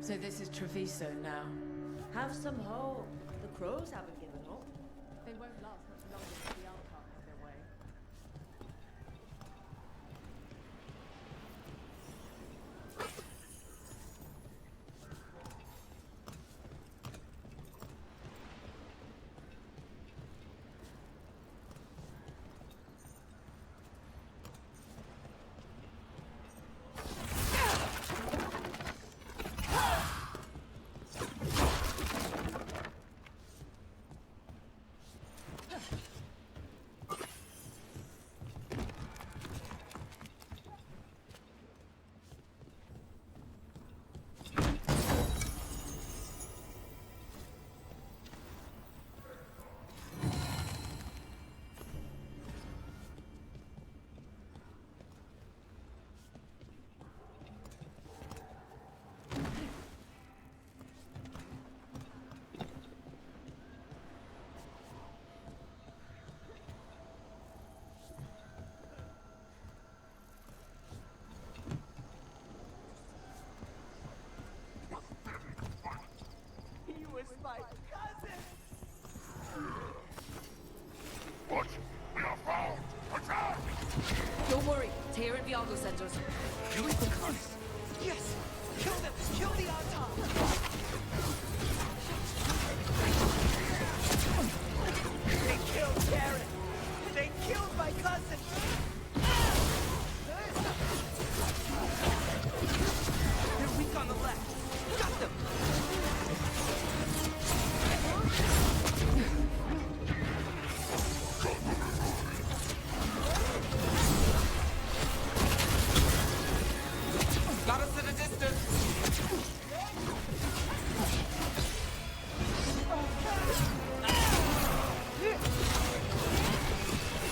So this is Treviso now. Have some hope. The crows haven't given up. They won't last much longer if the Altar has their way. My cousin! What? We are found! Attack! Don't worry. Tyr and Veilguard sent us. You with the curse! Yes! Kill them! Kill the Altar! They killed Darren! They killed my cousin! They're weak on the left! Got them! Got us at a distance!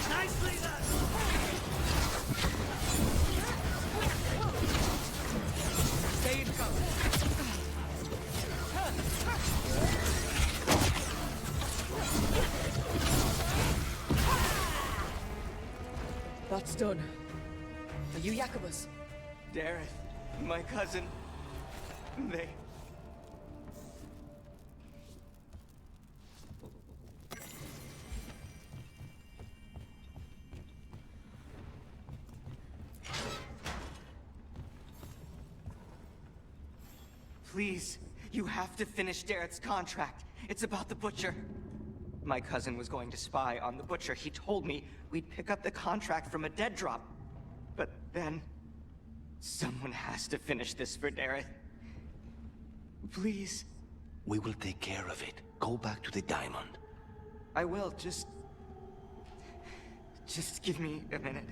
Nicely done! Stay in cover! That's done. Are you Jacobus? Darren, my cousin, they... Please, you have to finish Darrett's contract. It's about the Butcher. My cousin was going to spy on the Butcher. He told me we'd pick up the contract from a dead drop. But then... someone has to finish this for Dareth. Please. We will take care of it. Go back to the diamond. I will, just give me a minute.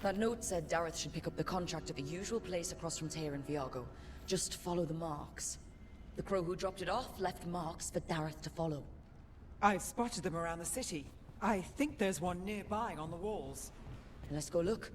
That note said Dareth should pick up the contract at the usual place across from Tyr and Veilguard. Just follow the marks. The crow who dropped it off left marks for Dareth to follow. I've spotted them around the city. I think there's one nearby on the walls. Let's go look.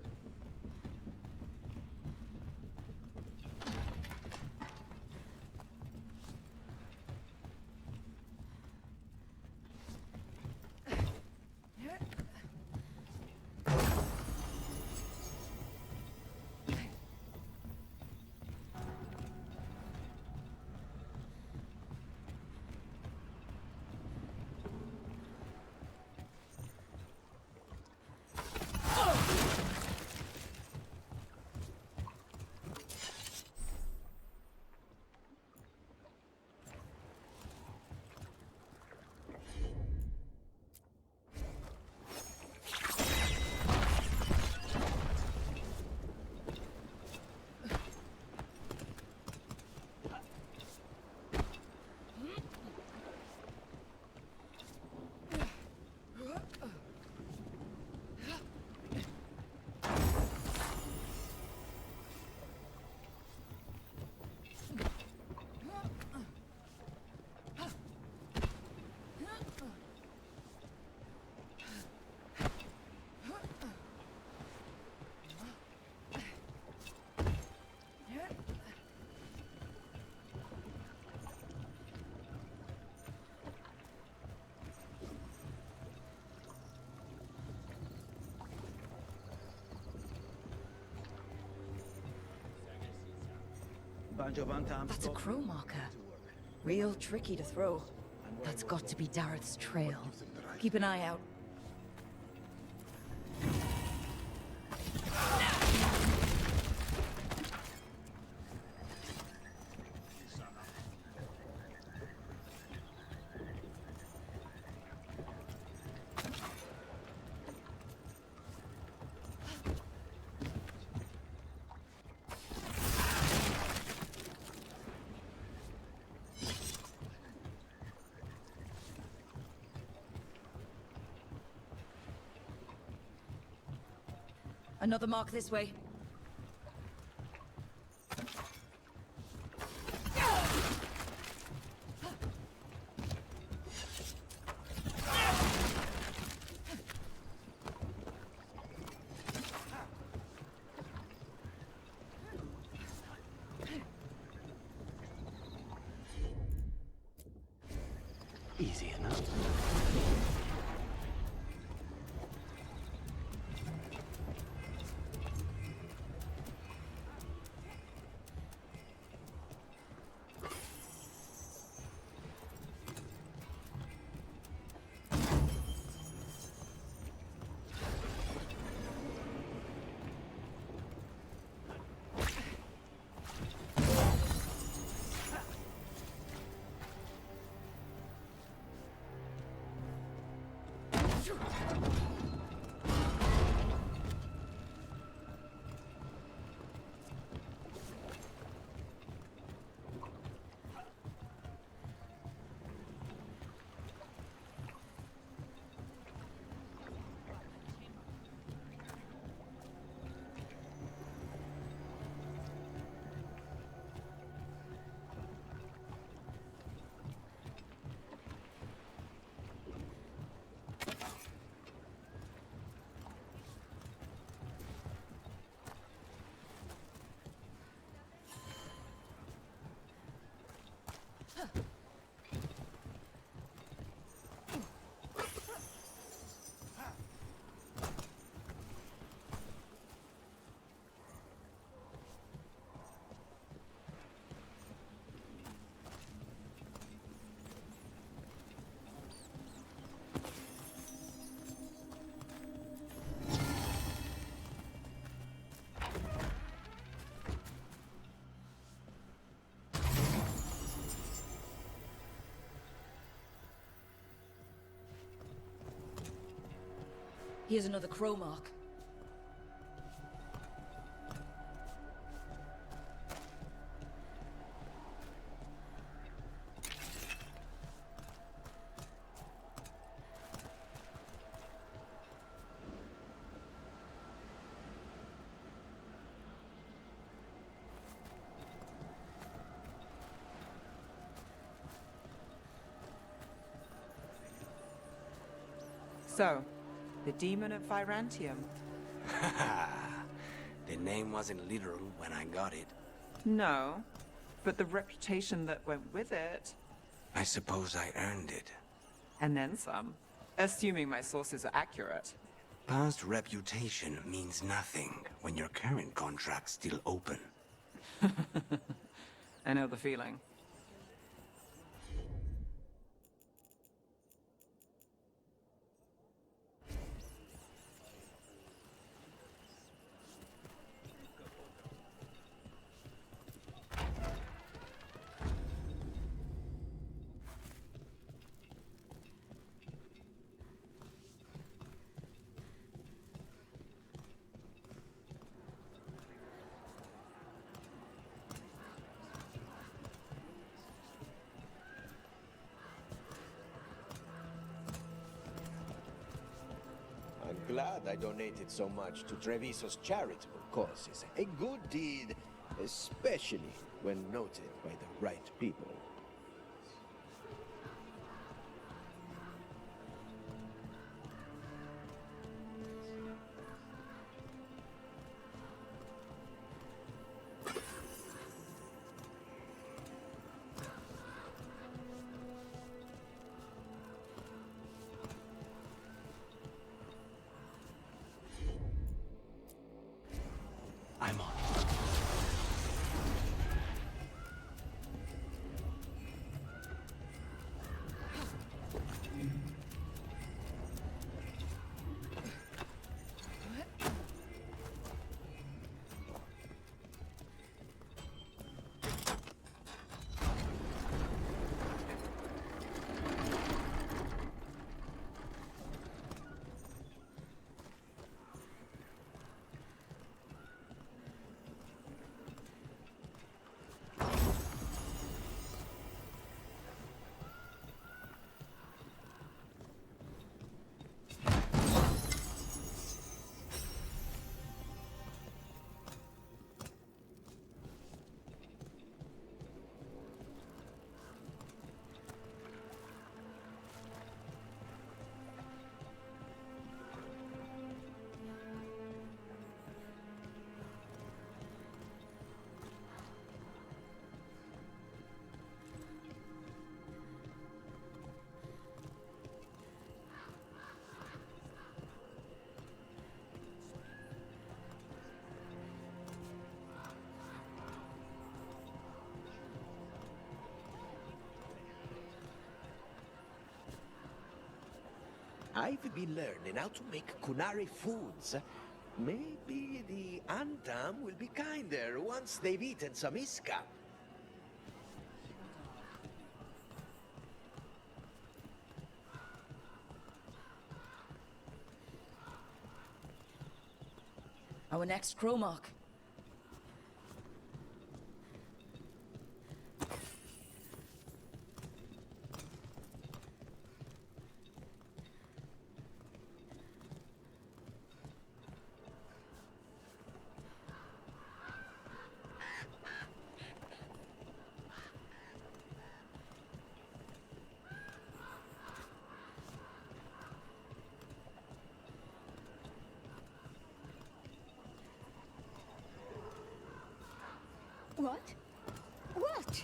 That's a crow marker. Real tricky to throw. That's got to be Dareth's trail. Keep an eye out. Another mark this way. Easy enough. Here's another crow mark. So, the demon of Virantium. The name wasn't literal when I got it. No, but the reputation that went with it. I suppose I earned it. And then some. Assuming my sources are accurate. Past reputation means nothing when your current contract's still open. I know the feeling. I'm glad I donated so much to Treviso's charitable causes. A good deed, especially when noted by the right people. I'm on. I've been learning how to make Kunari foods. Maybe the Antam will be kinder once they've eaten some Iska. Our next crow mark. What? What?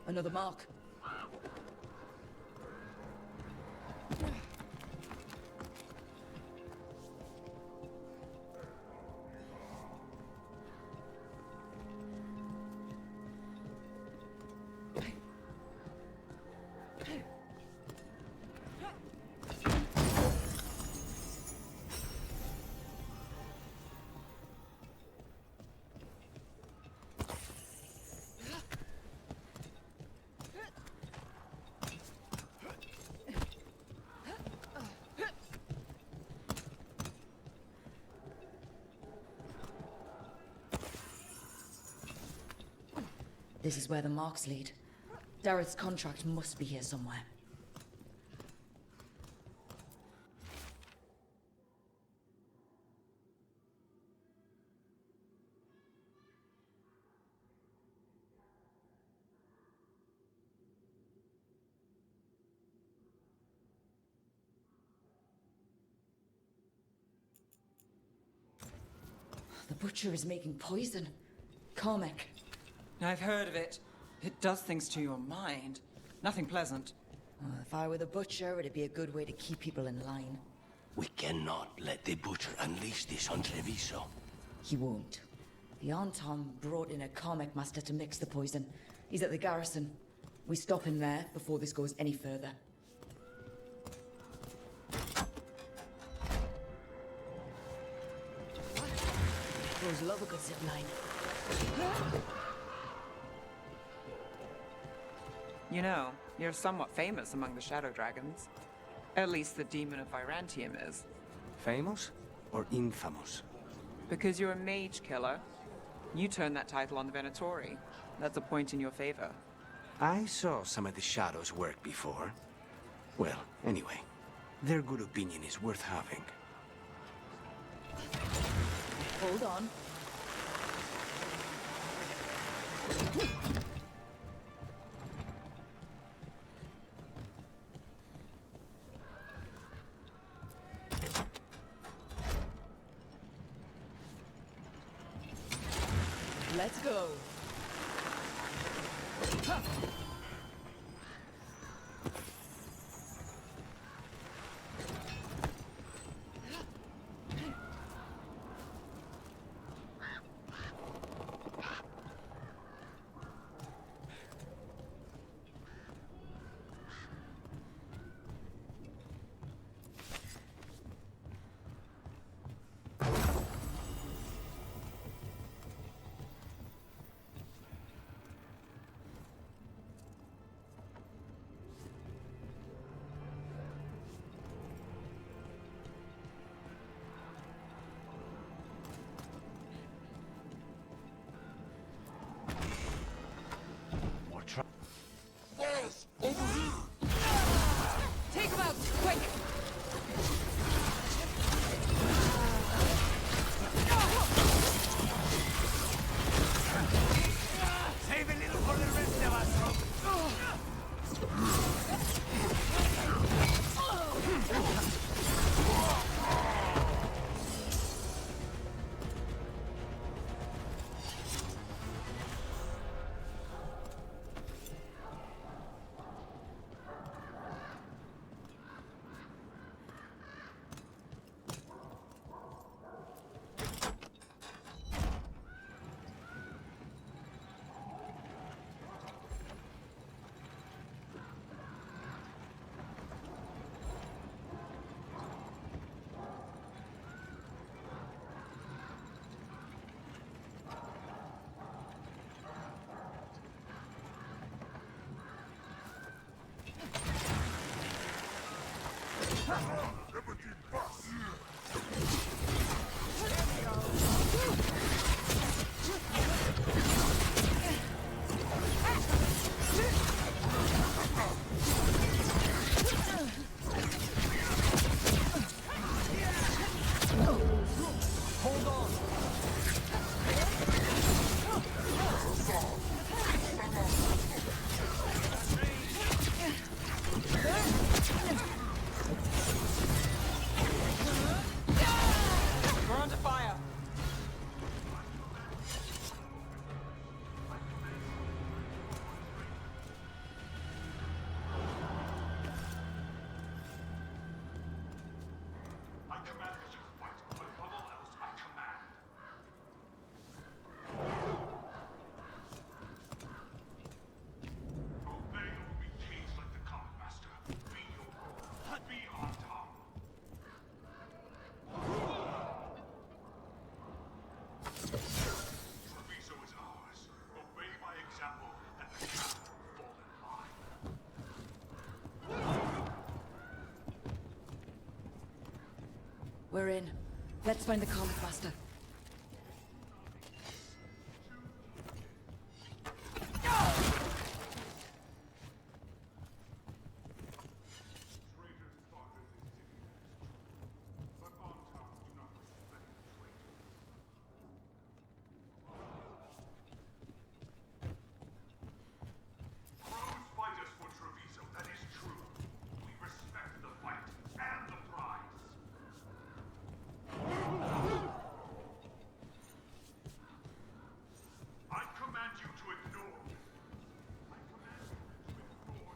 Another mark. This is where the marks lead. Dareth's contract must be here somewhere. The butcher is making poison. Carmack. I've heard of it. It does things to your mind. Nothing pleasant. If I were the butcher, it'd be a good way to keep people in line. We cannot let the butcher unleash this on Treviso. He won't. The Anton brought in a Carmack master to mix the poison. He's at the garrison. We stop him there before this goes any further. Those love a good zip line. You know, you're somewhat famous among the Shadow Dragons. At least the Demon of Virantium is. Famous or infamous? Because you're a mage killer. You turned that title on the Venatori. That's a point in your favor. I saw some of the Shadows work before. Well, anyway, their good opinion is worth having. Hold on. Let's go. Take him out, quick! Save a little for the rest of us. Everything busts! We're under fire. I command that you fight, but above all else, I command. Obey or be caged like the common master. Be your role. Be on top. Treviso is ours. Obey my example, and the shadow will fall in line. We're in. Let's find the Comet Master. Traitors thought that this city was true. But on top do not respect traitors. Crows fight us for Treviso, that is true. We respect the fight and the prize. I command you to ignore. I command you to ignore.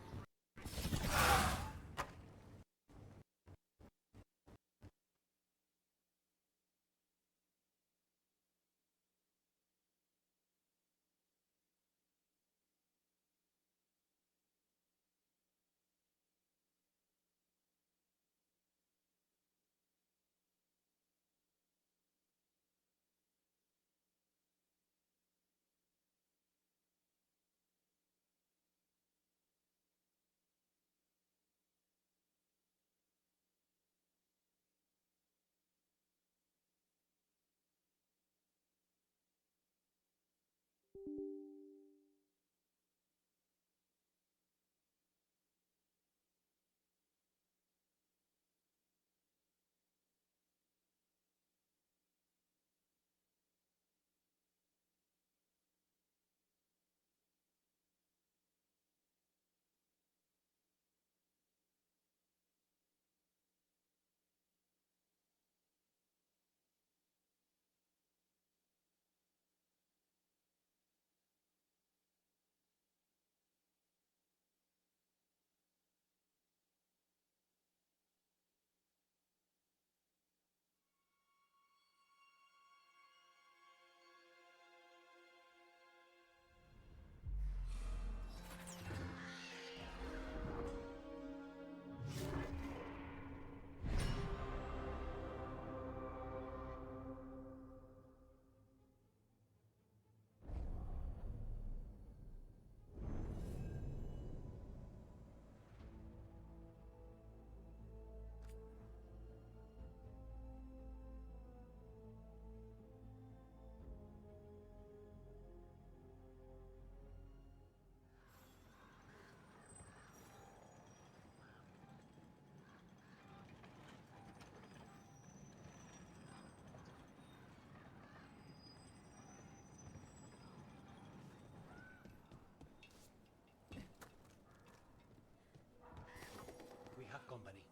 We have company.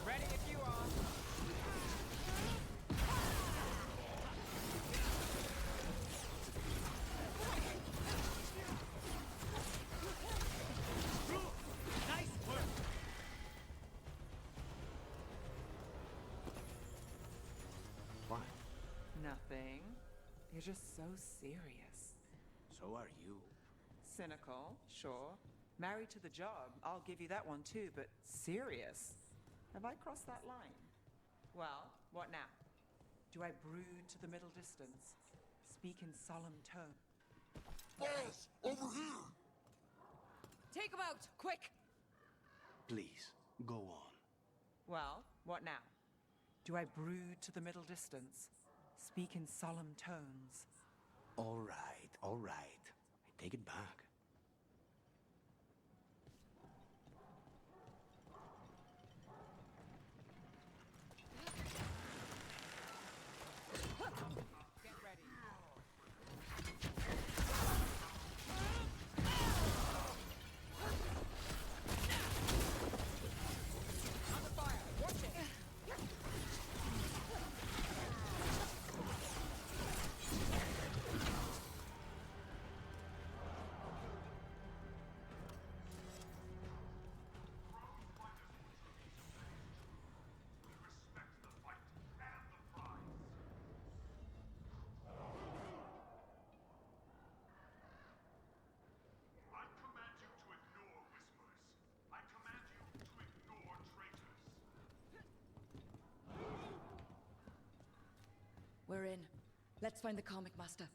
Ready if you are. Why? Nothing. You're just so serious. So are you. Cynical, sure. Married to the job, I'll give you that one too, but serious? Have I crossed that line? Well, what now? Do I brood to the middle distance? Speak in solemn tone? Boss, over here! Take him out, quick! Please, go on. Well, what now? Do I brood to the middle distance? Speak in solemn tones? All right, all right. I take it back. Get ready. Under fire! Watch it! We respect the fight and the prize. I command you to ignore whispers. I command you to ignore traitors. We're in. Let's find the comic master.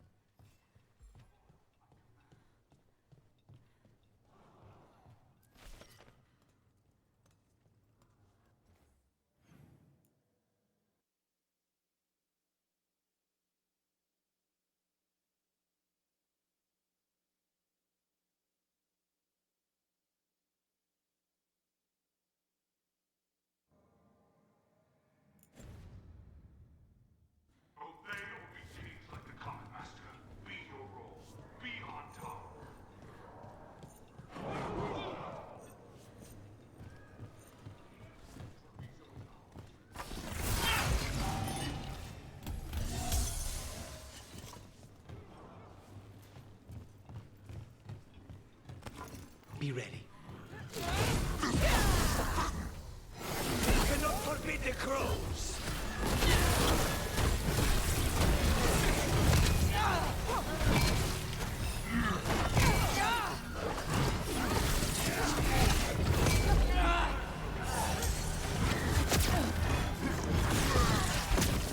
Obey or be caged like the common master. Be your role. Be on top. Be ready. Cannot forbid the crows!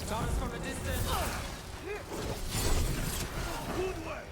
Shots from a distance! Good work!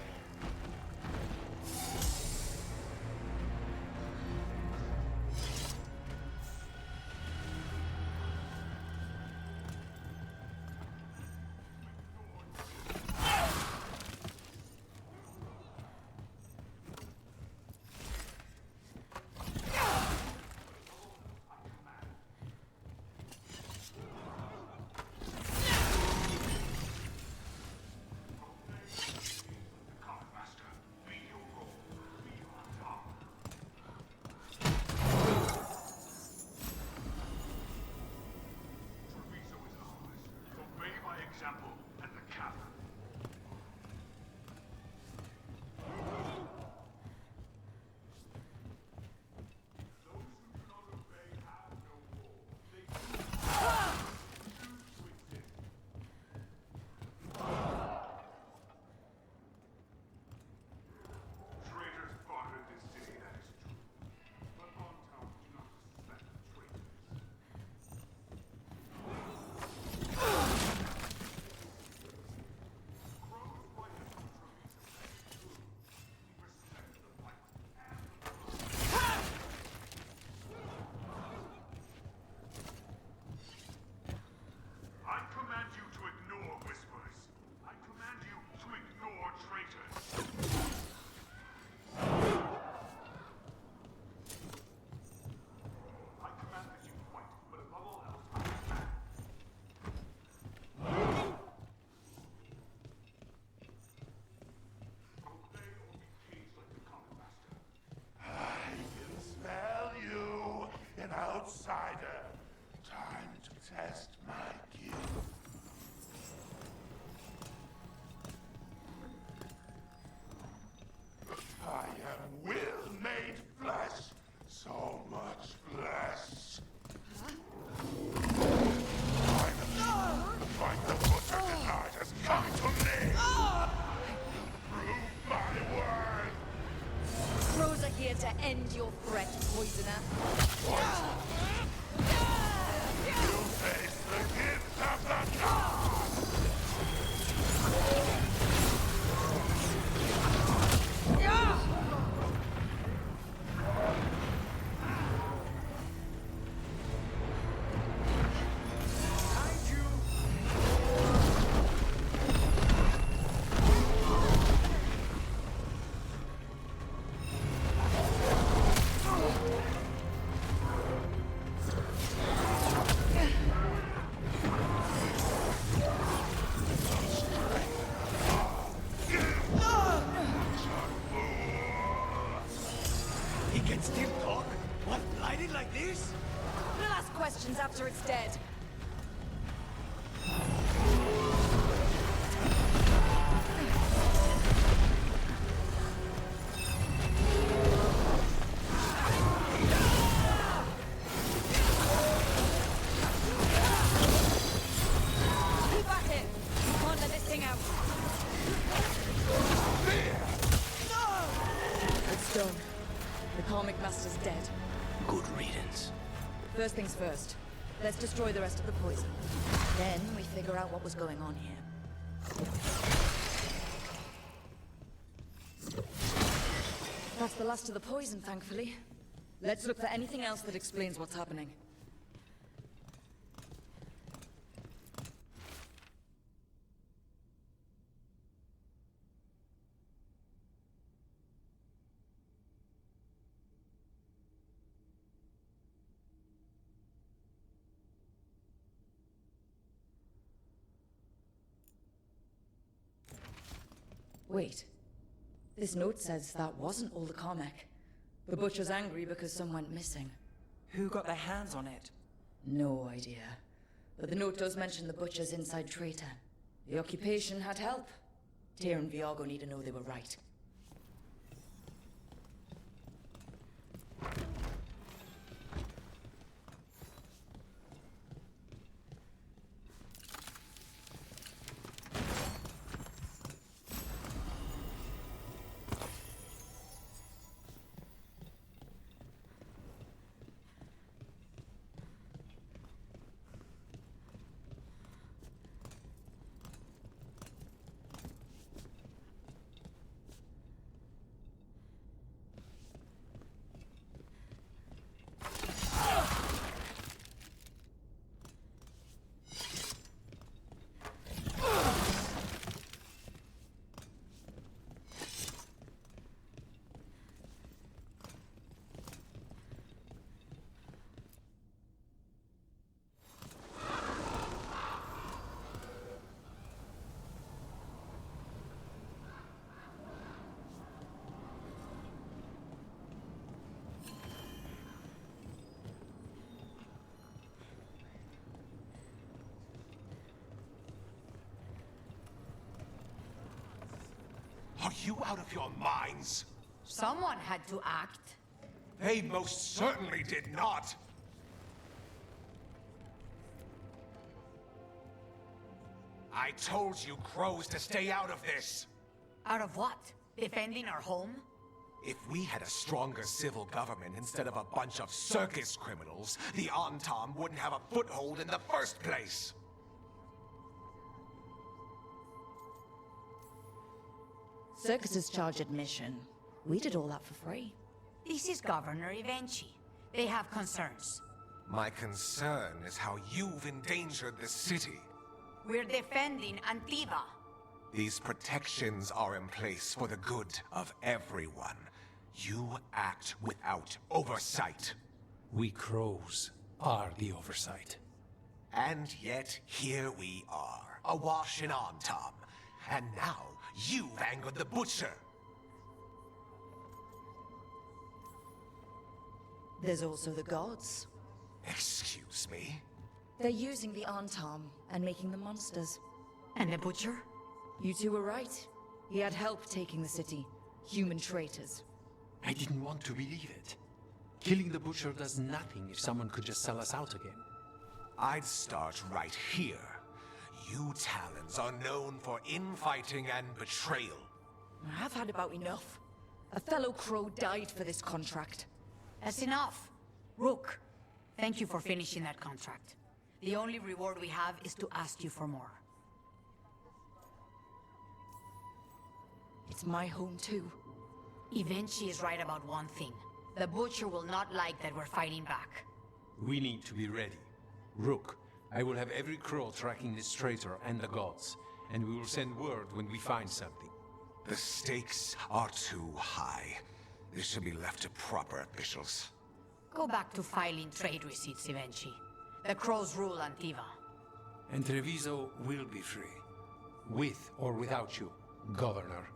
Common master. Be your role. Be on top. Treviso is ours. Obey my example and the cavern. Those who do not obey have no role. They choose to exist. Traitors fought in this city, that is true. But on town do not respect traitors. Crows fight us from Treviso, that is true. We respect the fight and the prize. I command you to ignore whispers. I command you to ignore traitors. I command that you fight, but above all else, I command. Obey or be caged like the common master. I can smell you, an outsider. Time to test my gift. I am will made flesh, so much flesh. Find the butcher tonight has come to me. Prove my word. Crows are here to end your threat, poisoner. You face the gift of the gods. still talk? What, blinded like this? We'll ask questions after it's dead. Keep at it! You can't let this thing out. It's done. The Karmic Master's dead. Good riddance. First things first. Let's destroy the rest of the poison. Then we figure out what was going on here. That's the last of the poison, thankfully. Let's look for anything else that explains what's happening. Wait. This note says that wasn't all the Carmack. The Butcher's angry because some went missing. Who got their hands on it? No idea. But the note does mention the Butcher's inside traitor. The occupation had help. Tyr and Veilguard need to know they were right. Are you out of your minds? Someone had to act. They most certainly did not. I told you crows to stay out of this. Out of what? Defending our home? If we had a stronger civil government instead of a bunch of circus criminals, the Antam wouldn't have a foothold in the first place. Circuses charge admission. We did all that for free. This is Governor Evenchi. They have concerns. My concern is how you've endangered the city. We're defending Antiva. These protections are in place for the good of everyone. You act without oversight. We crows are the oversight. And yet, here we are, awash in Antam. And now, you've angered the Butcher. There's also the gods. Excuse me? They're using the Antam and making them monsters. And the Butcher? You two were right. He had help taking the city. Human traitors. I didn't want to believe it. Killing the Butcher does nothing if someone could just sell us out again. I'd start right here. You Talons are known for infighting and betrayal. I've had about enough. A fellow crow died for this contract. That's enough. Rook, thank you for finishing that contract. The only reward we have is to ask you for more. It's my home too. Evenchi is right about one thing. The Butcher will not like that we're fighting back. We need to be ready. Rook, I will have every crow tracking this traitor and the gods, and we will send word when we find something. The stakes are too high. This should be left to proper officials. Go back to filing trade receipts, Evenchi. The crows rule Antiva. And Treviso will be free. With or without you, Governor.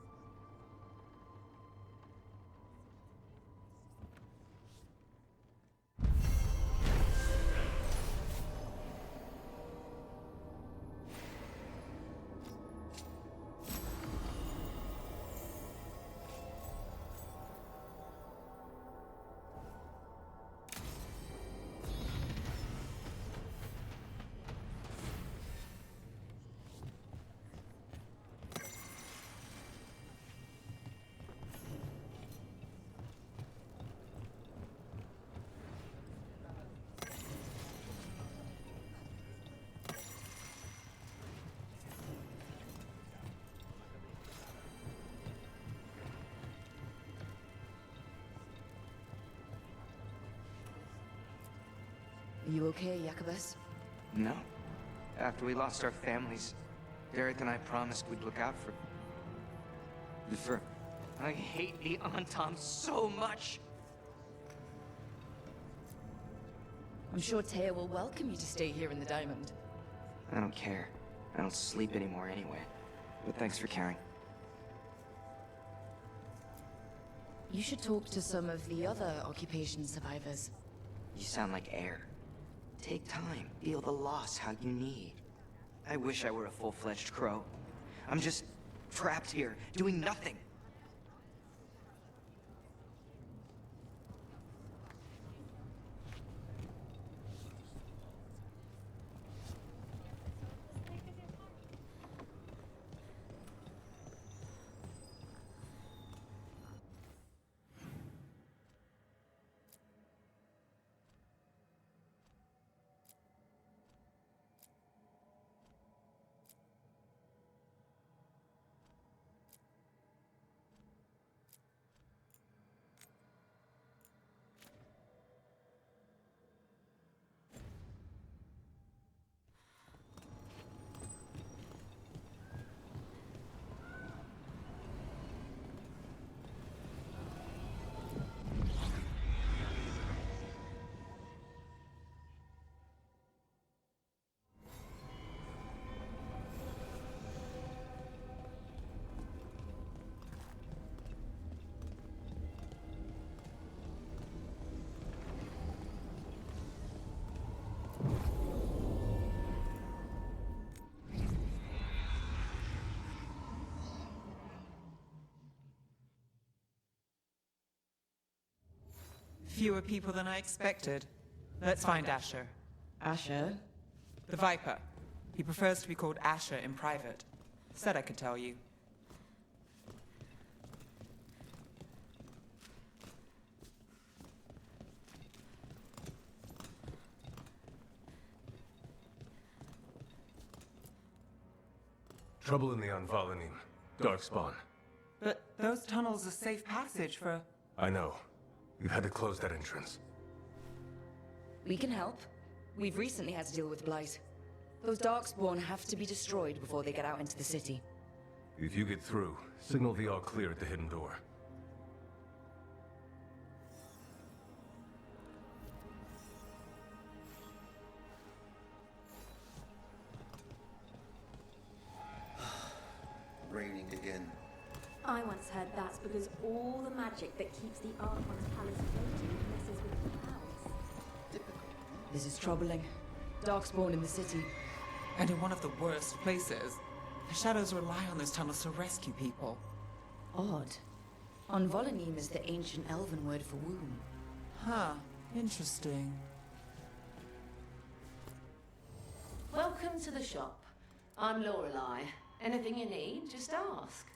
Are you okay, Jacobus? No. After we lost our families, Derek and I promised we'd look out for... I hate the Antom so much! I'm sure Taya will welcome you to stay here in the Diamond. I don't care. I don't sleep anymore anyway. But thanks for caring. You should talk to some of the other occupation survivors. You sound like air. Take time. Feel the loss how you need. I wish I were a full-fledged crow. I'm just trapped here, doing nothing. Fewer people than I expected. Let's find Asher. Asher? The Viper. He prefers to be called Asher in private. Said I could tell you. Trouble in the Anvalanim. Darkspawn. But those tunnels are safe passage for... I know. We've had to close that entrance. We can help. We've recently had to deal with Blight. Those Darkspawn have to be destroyed before they get out into the city. If you get through, signal the all clear at the hidden door. Raining again. I once heard that's because all the magic that keeps the Archon's palace floating messes with the clouds. Typical. This is troubling. Darkspawn in the city. And in one of the worst places. The Shadows rely on those tunnels to rescue people. Odd. Anvalanim is the ancient elven word for womb. Huh. Interesting. Welcome to the shop. I'm Lorelei. Anything you need, just ask.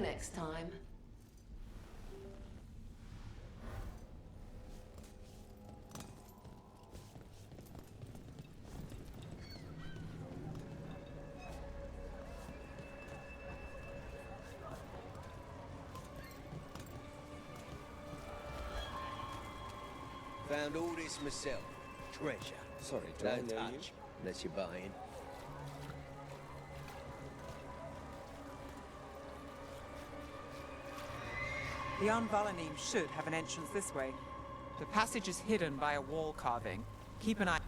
next time. Found all this myself. Treasure. Sorry, do I Don't know touch, unless you're buying. The Anvalanim should have an entrance this way. The passage is hidden by a wall carving. Keep an eye.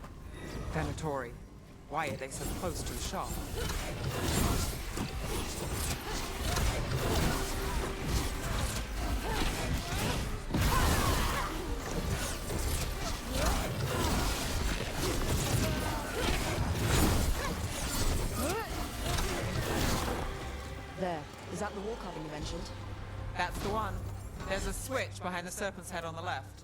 Venatori. Why are they so close to the shop? There. Is that the wall carving you mentioned? That's the one. There's a switch behind the serpent's head on the left.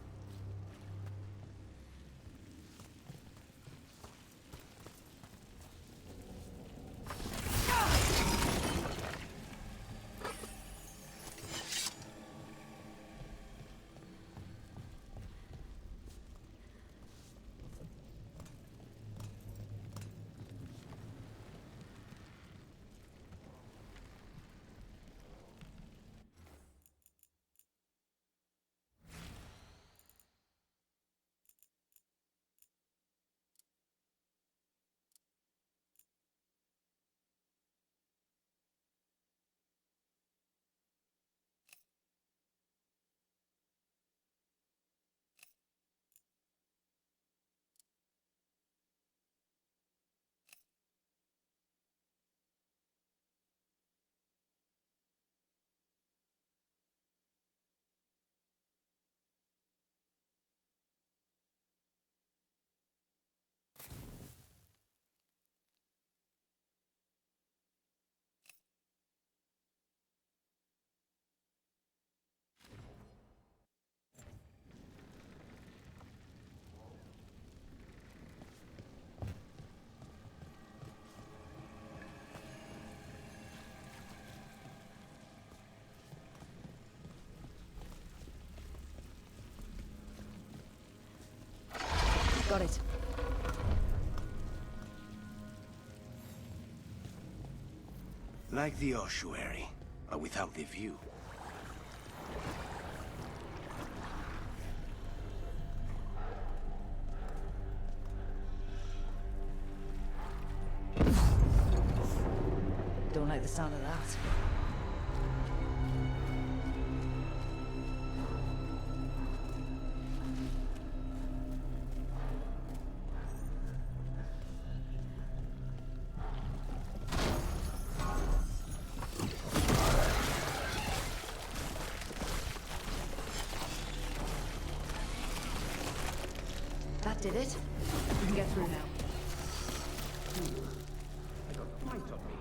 Got it. Like the ossuary, but without the view. Don't like the sound of that. That did it. We can get through now. I got flight on me.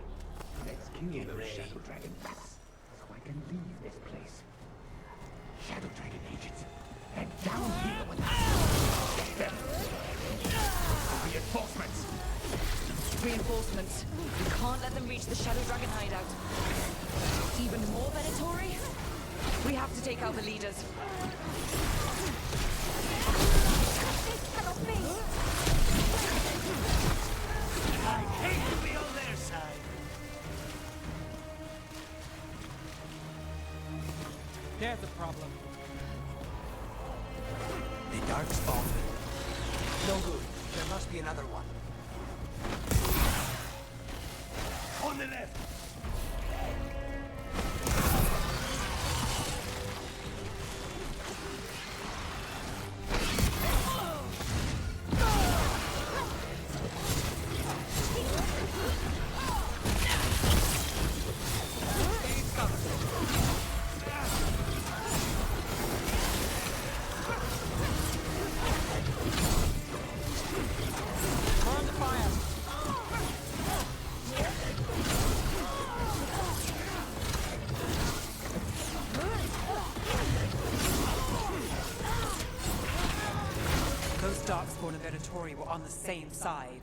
Let's kill those Shadow Dragon bats, so I can leave this place. Shadow Dragon agents, and down here with them. Reinforcements. Reinforcements. We can't let them reach the Shadow Dragon hideout. Even more Venatori? We have to take out the leaders. I hate to be on their side. There's a problem. The dark spawn. No good. There must be another one. On the left. Darkspawn and Venatori were on the same side.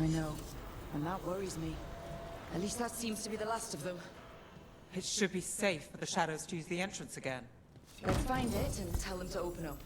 I know, and that worries me. At least that seems to be the last of them. It should be safe for the shadows to use the entrance again. Let's find it and tell them to open up.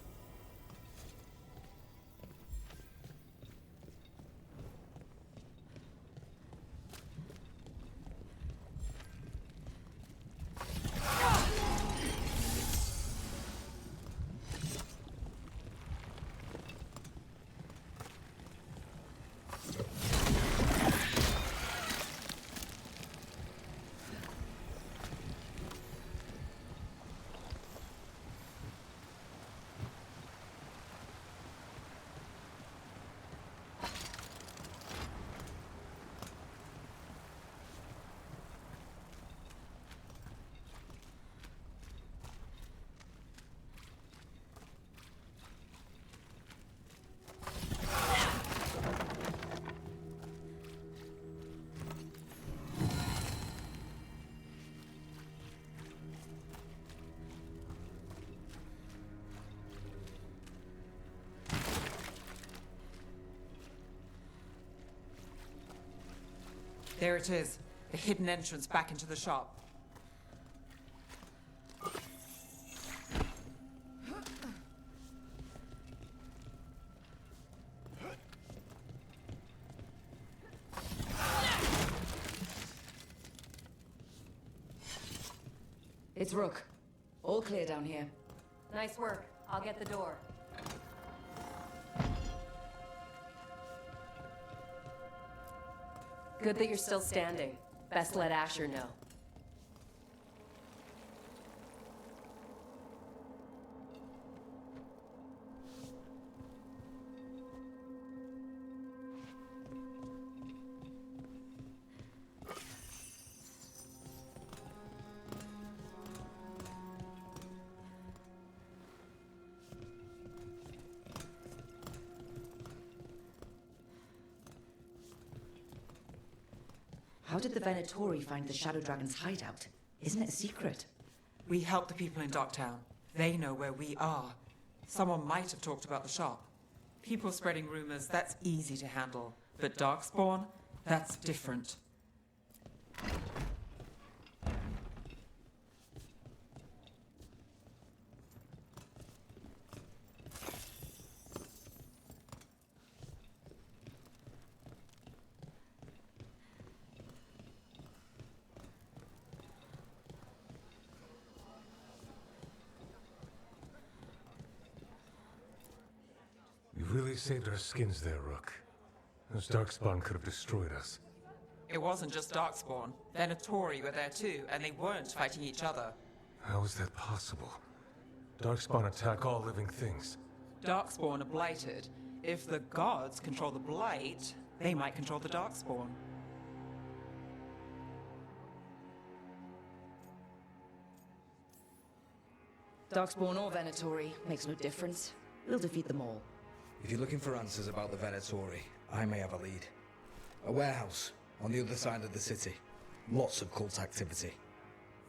There it is, the hidden entrance back into the shop. It's Rook. All clear down here. Nice work. I'll get the door. Good that you're still standing. Best let Asher know. How did the Venatori find the Shadow Dragon's hideout? Isn't it a secret? We help the people in Docktown. They know where we are. Someone might have talked about the shop. People spreading rumors, that's easy to handle. But Darkspawn, that's different. You really saved our skins there, Rook. Those Darkspawn could have destroyed us. It wasn't just Darkspawn. Venatori were there too, and they weren't fighting each other. How is that possible? Darkspawn attack all living things. Darkspawn are blighted. If the gods control the blight, they might control the Darkspawn. Darkspawn or Venatori, makes no difference. We'll defeat them all. If you're looking for answers about the Venatori, I may have a lead. A warehouse on the other side of the city. Lots of cult activity.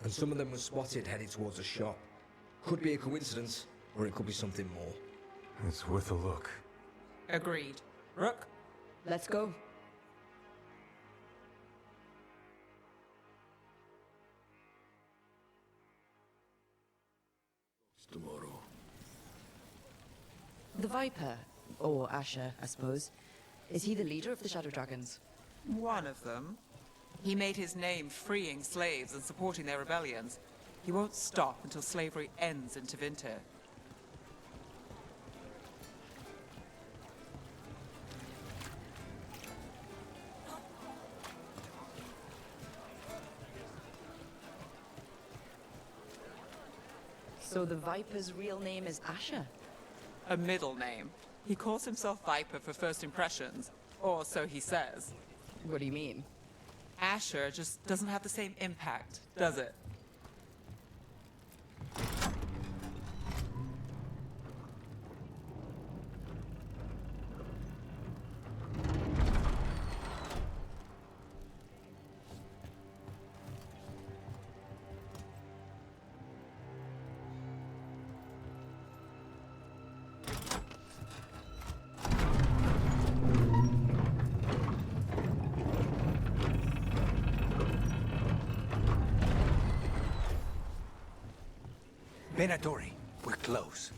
And some of them were spotted heading towards a shop. Could be a coincidence, or it could be something more. It's worth a look. Agreed. Rook? Let's go. Tomorrow. The Viper, or Asher, I suppose. Is he the leader of the Shadow Dragons? One of them. He made his name freeing slaves and supporting their rebellions. He won't stop until slavery ends in Tevinter. So the Viper's real name is Asher? A middle name. He calls himself Viper for first impressions, or so he says. What do you mean? Asher just doesn't have the same impact, does it? Venatori, we're close.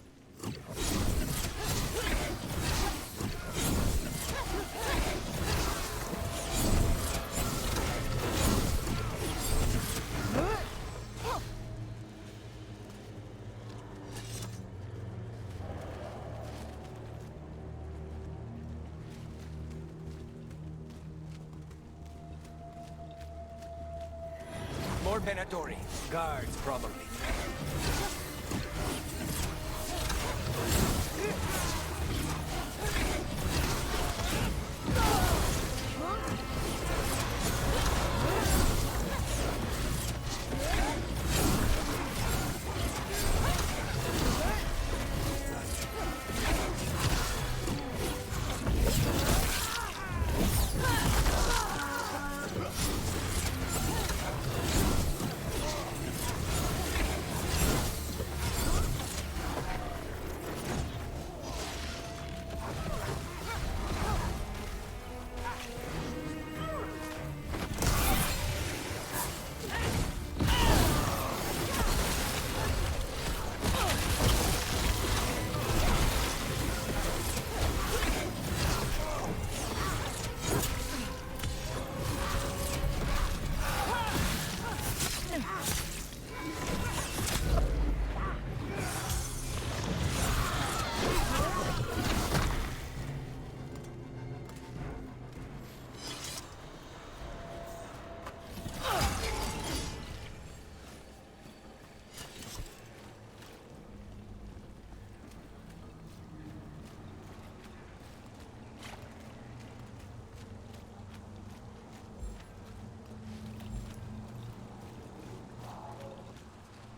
More Venatori. Guards, probably.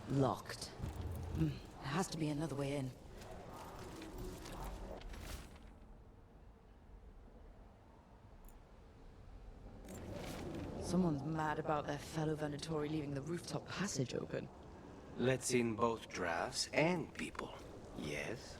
Locked. There has to be another way in. Someone's mad about their fellow Venatori leaving the rooftop passage open. Let's in both drafts and people. Yes?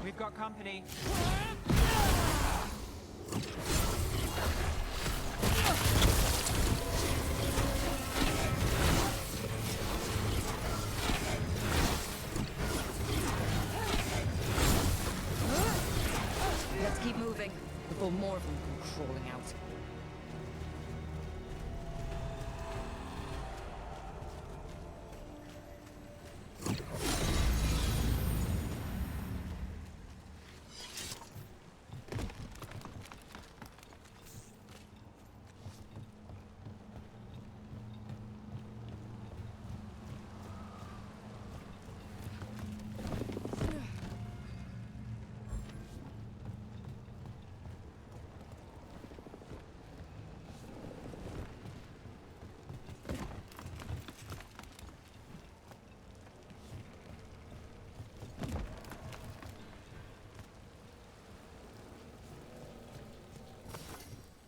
We've got company. Let's keep moving before more of them come crawling out.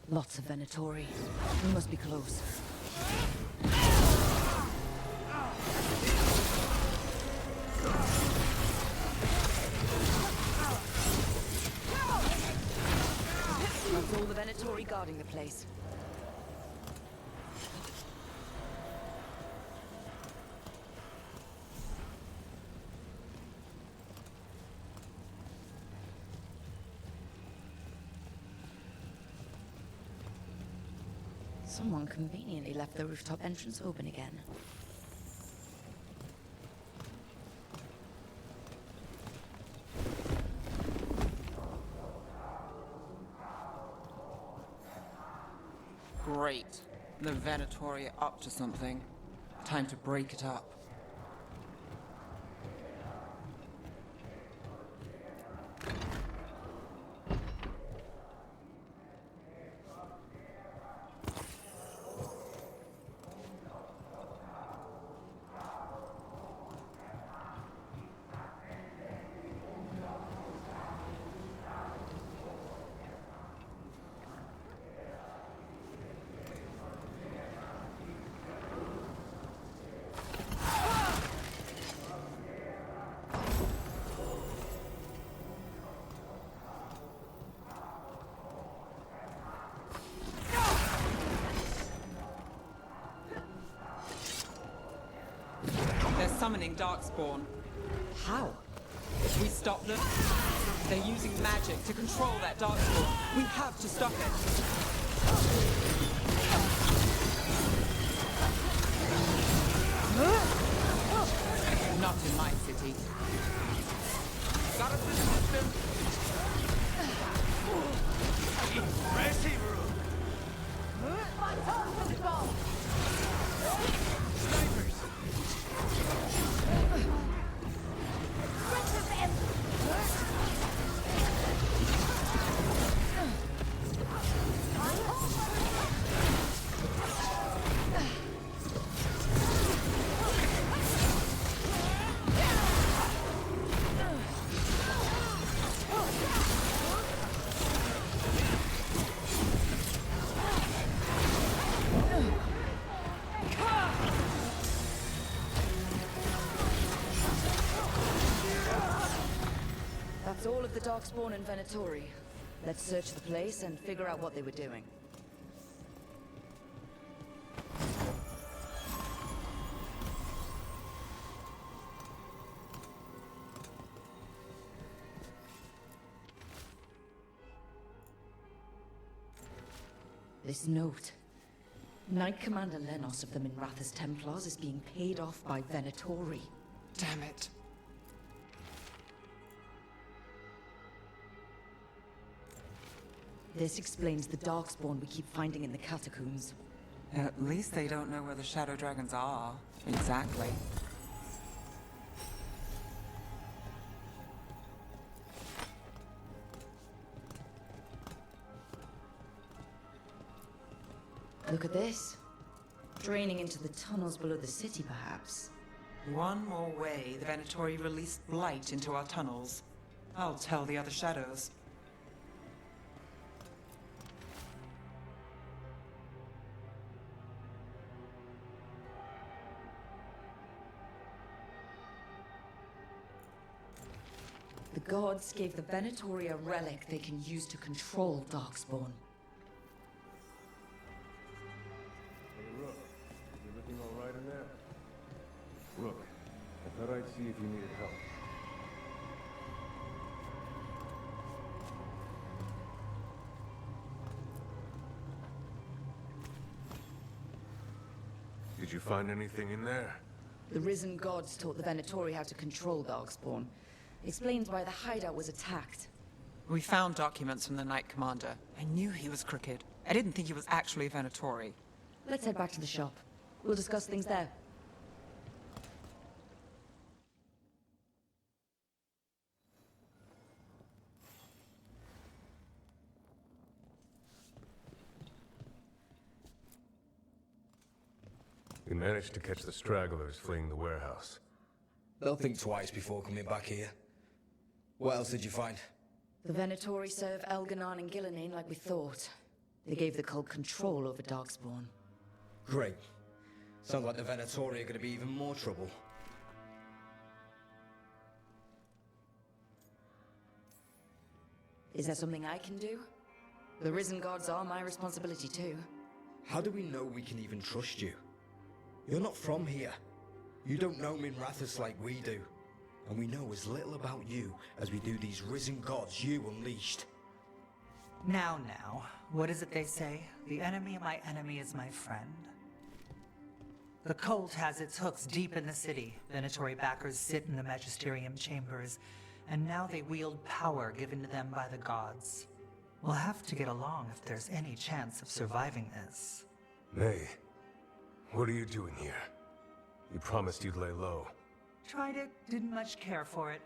Lots of Venatori. We must be close. That's all the Venatori guarding the place. Someone conveniently left the rooftop entrance open again. Great. The Venatori are up to something. Time to break it up. fighting Darkspawn. How? We stop them. They're using magic to control that Darkspawn. We have to stop it. Not in my city. Got us this system. Impressive, Snipers! That's all of the Darkspawn in Venatori. Let's search the place and figure out what they were doing. This note. Knight Commander Lenos of the Minrathous Templars is being paid off by Venatori. Damn it. This explains the Darkspawn we keep finding in the catacombs. At least they don't know where the Shadow Dragons are. Exactly. Look at this. Draining into the tunnels below the city, perhaps. One more way the Venatori released blight into our tunnels. I'll tell the other shadows. The gods gave the Venatori a relic they can use to control Darkspawn. Hey, Rook. Everything all right in there? Rook, I thought I'd see if you needed help. Did you find anything in there? The risen gods taught the Venatori how to control Darkspawn. Explains why the hideout was attacked. We found documents from the Knight Commander. I knew he was crooked. I didn't think he was actually Venatori. Let's head back to the shop. We'll discuss things there. We managed to catch the stragglers fleeing the warehouse. They'll think twice before coming back here. What else did you find? The Venatori serve Elganon and Gillenane like we thought. They gave the cult control over Darkspawn. Great. Sounds like the Venatori are gonna be even more trouble. Is there something I can do? The risen gods are my responsibility too. How do we know we can even trust you? You're not from here. You don't know Minrathous like we do. And we know as little about you as we do these risen gods you unleashed. Now, what is it they say? The enemy of my enemy is my friend. The cult has its hooks deep in the city. Venatori backers sit in the Magisterium chambers, and now they wield power given to them by the gods. We'll have to get along if there's any chance of surviving this. May, what are you doing here? You promised you'd lay low. Tried it, didn't much care for it.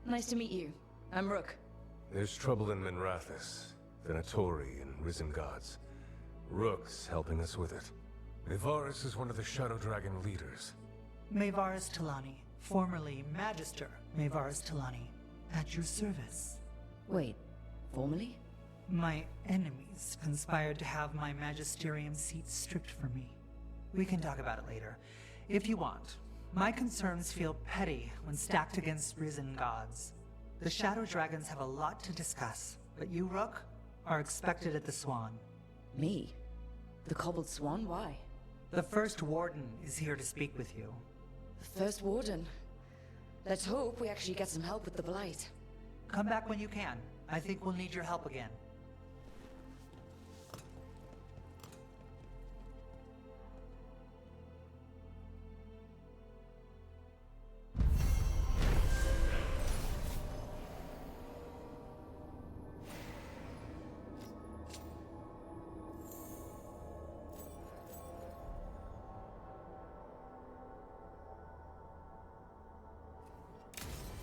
Nice to meet you. I'm Rook. There's trouble in Minrathous, Venatori, and risen gods. Rook's helping us with it. Nevaris is one of the Shadow Dragon leaders. Maevaris Talani, formerly Magister Maevaris Talani, at your service. Wait, formally? My enemies conspired to have my magisterium seat stripped from me. We can talk about it later, if you want. My concerns feel petty when stacked against risen gods. The Shadow Dragons have a lot to discuss, but you, Rook, are expected at the Swan. Me? The Cobbled Swan? Why? The First Warden is here to speak with you. The First Warden? Let's hope we actually get some help with the Blight. Come back when you can. I think we'll need your help again.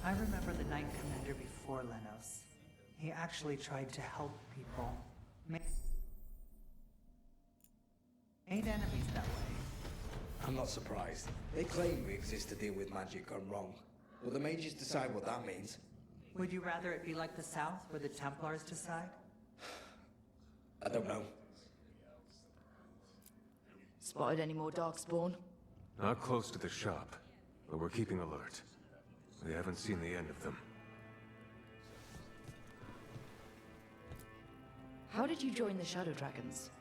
I remember the Knight Commander before Lenos. He actually tried to help people. Made enemies that way. I'm not surprised. They claim we exist to deal with magic gone wrong. But the mages decide what that means. Would you rather it be like the South, where the Templars decide? I don't know. Spotted any more Darkspawn? Not close to the shop, but we're keeping alert. We haven't seen the end of them. How did you join the Shadow Dragons?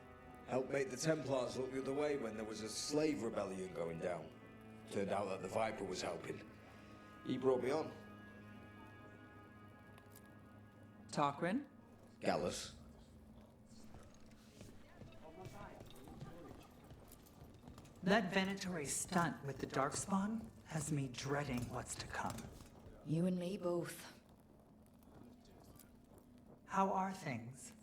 Helped make the Templars look the other way when there was a slave rebellion going down. Turned out that the Viper was helping. He brought me on. Tarquin? Gallus. That Venatori stunt with the Darkspawn has me dreading what's to come. You and me both. How are things?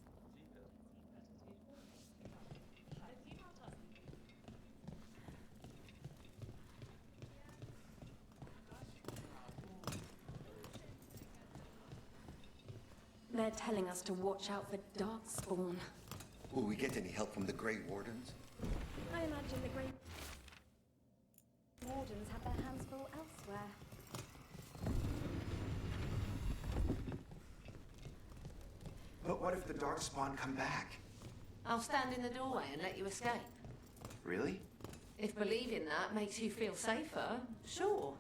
They're telling us to watch out for Darkspawn. Will we get any help from the Grey Wardens? I imagine the Grey Wardens have their hands full elsewhere. But what if the Darkspawn come back? I'll stand in the doorway and let you escape. Really? If believing that makes you feel safer, sure.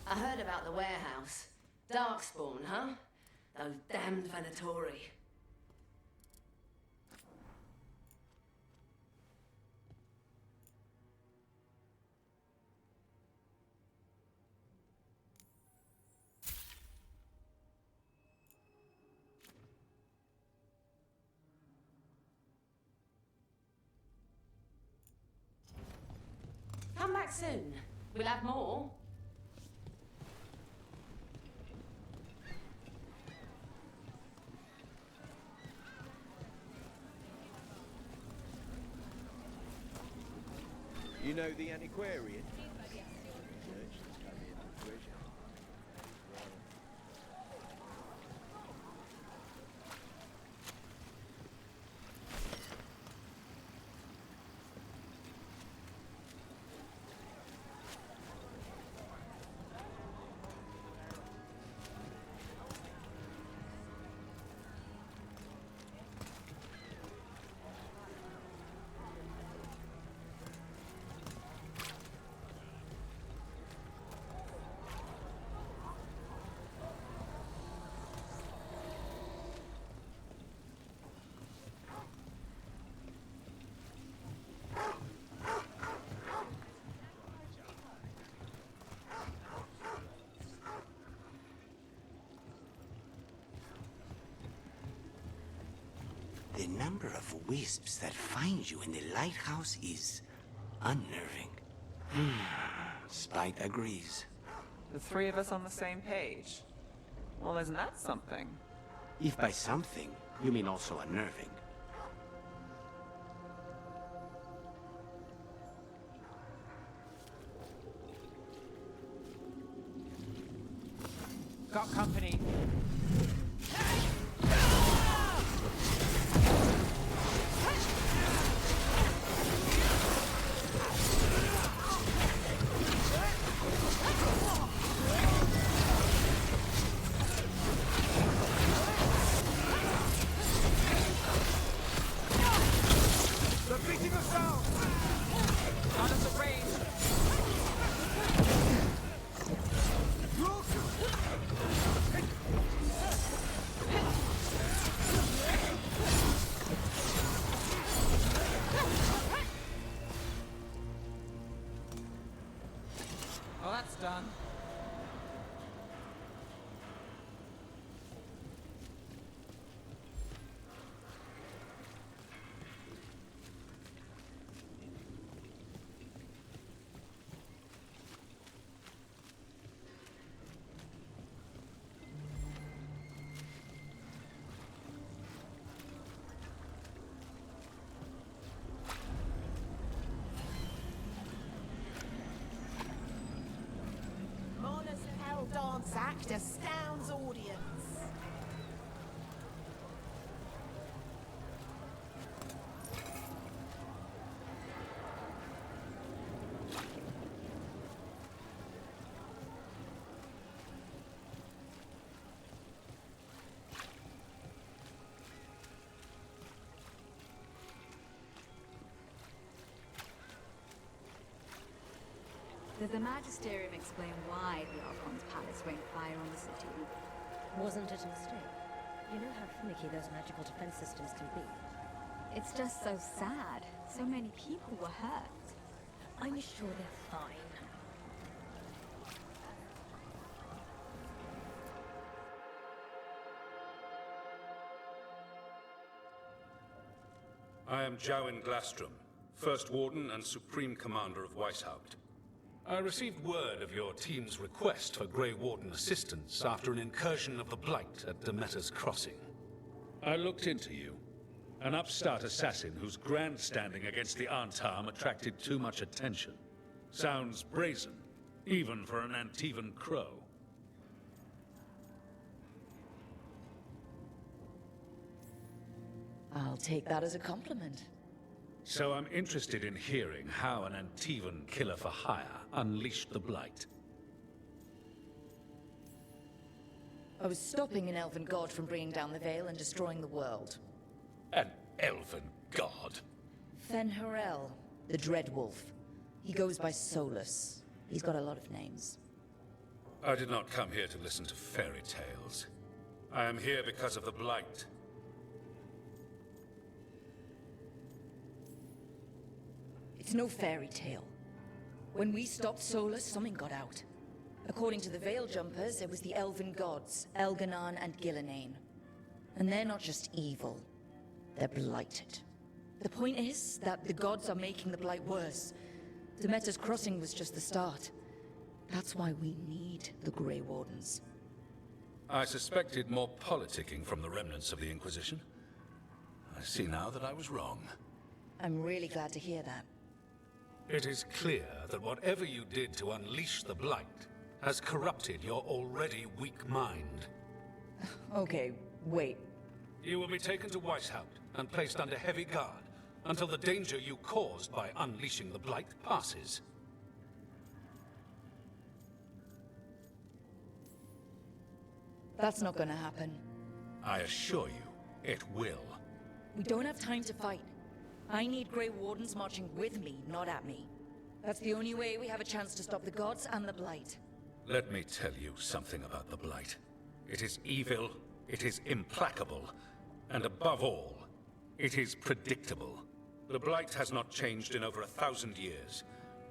I heard about the warehouse. Darkspawn, huh? Those damned Venatori. Come back soon. We'll have more. You know the antiquarian? The number of wisps that find you in the lighthouse is unnerving. Spite agrees. The three of us on the same page. Well, isn't that something? If by something, you mean also unnerving. Got company. They're beating us down! Out of the range! almost done. Mona's Hell Dance Act astounds audience. Did the Magisterium explain why the Archon's palace rained fire on the city? Wasn't it a mistake? You know how finicky those magical defense systems can be. It's just so sad. So many people were hurt. I'm sure they're fine. I am Jowen Glastrom, First Warden and Supreme Commander of Weishaupt. I received word of your team's request for Grey Warden assistance after an incursion of the Blight at Demeter's Crossing. I looked into you. An upstart assassin whose grandstanding against the Antam attracted too much attention. Sounds brazen, even for an Antivan crow. I'll take that as a compliment. So I'm interested in hearing how an Antivan killer for hire unleashed the Blight. I was stopping an elven god from bringing down the Veil and destroying the world. An elven god? Fen'Harel, the Dreadwolf. He goes by Solus. He's got a lot of names. I did not come here to listen to fairy tales. I am here because of the Blight. It's no fairy tale. When we stopped Solus, something got out. According to the Veil Jumpers, it was the elven gods, Elganon and Gillenane. And they're not just evil, they're blighted. The point is that the gods are making the Blight worse. Demeter's Crossing was just the start. That's why we need the Grey Wardens. I suspected more politicking from the remnants of the Inquisition. I see now that I was wrong. I'm really glad to hear that. It is clear that whatever you did to unleash the Blight has corrupted your already weak mind. Okay, wait. You will be taken to Weishaupt and placed under heavy guard until the danger you caused by unleashing the Blight passes. That's not gonna happen. I assure you, it will. We don't have time to fight. I need Grey Wardens marching with me, not at me. That's the only way we have a chance to stop the gods and the Blight. Let me tell you something about the Blight. It is evil, it is implacable, and above all, it is predictable. The Blight has not changed in over 1,000 years.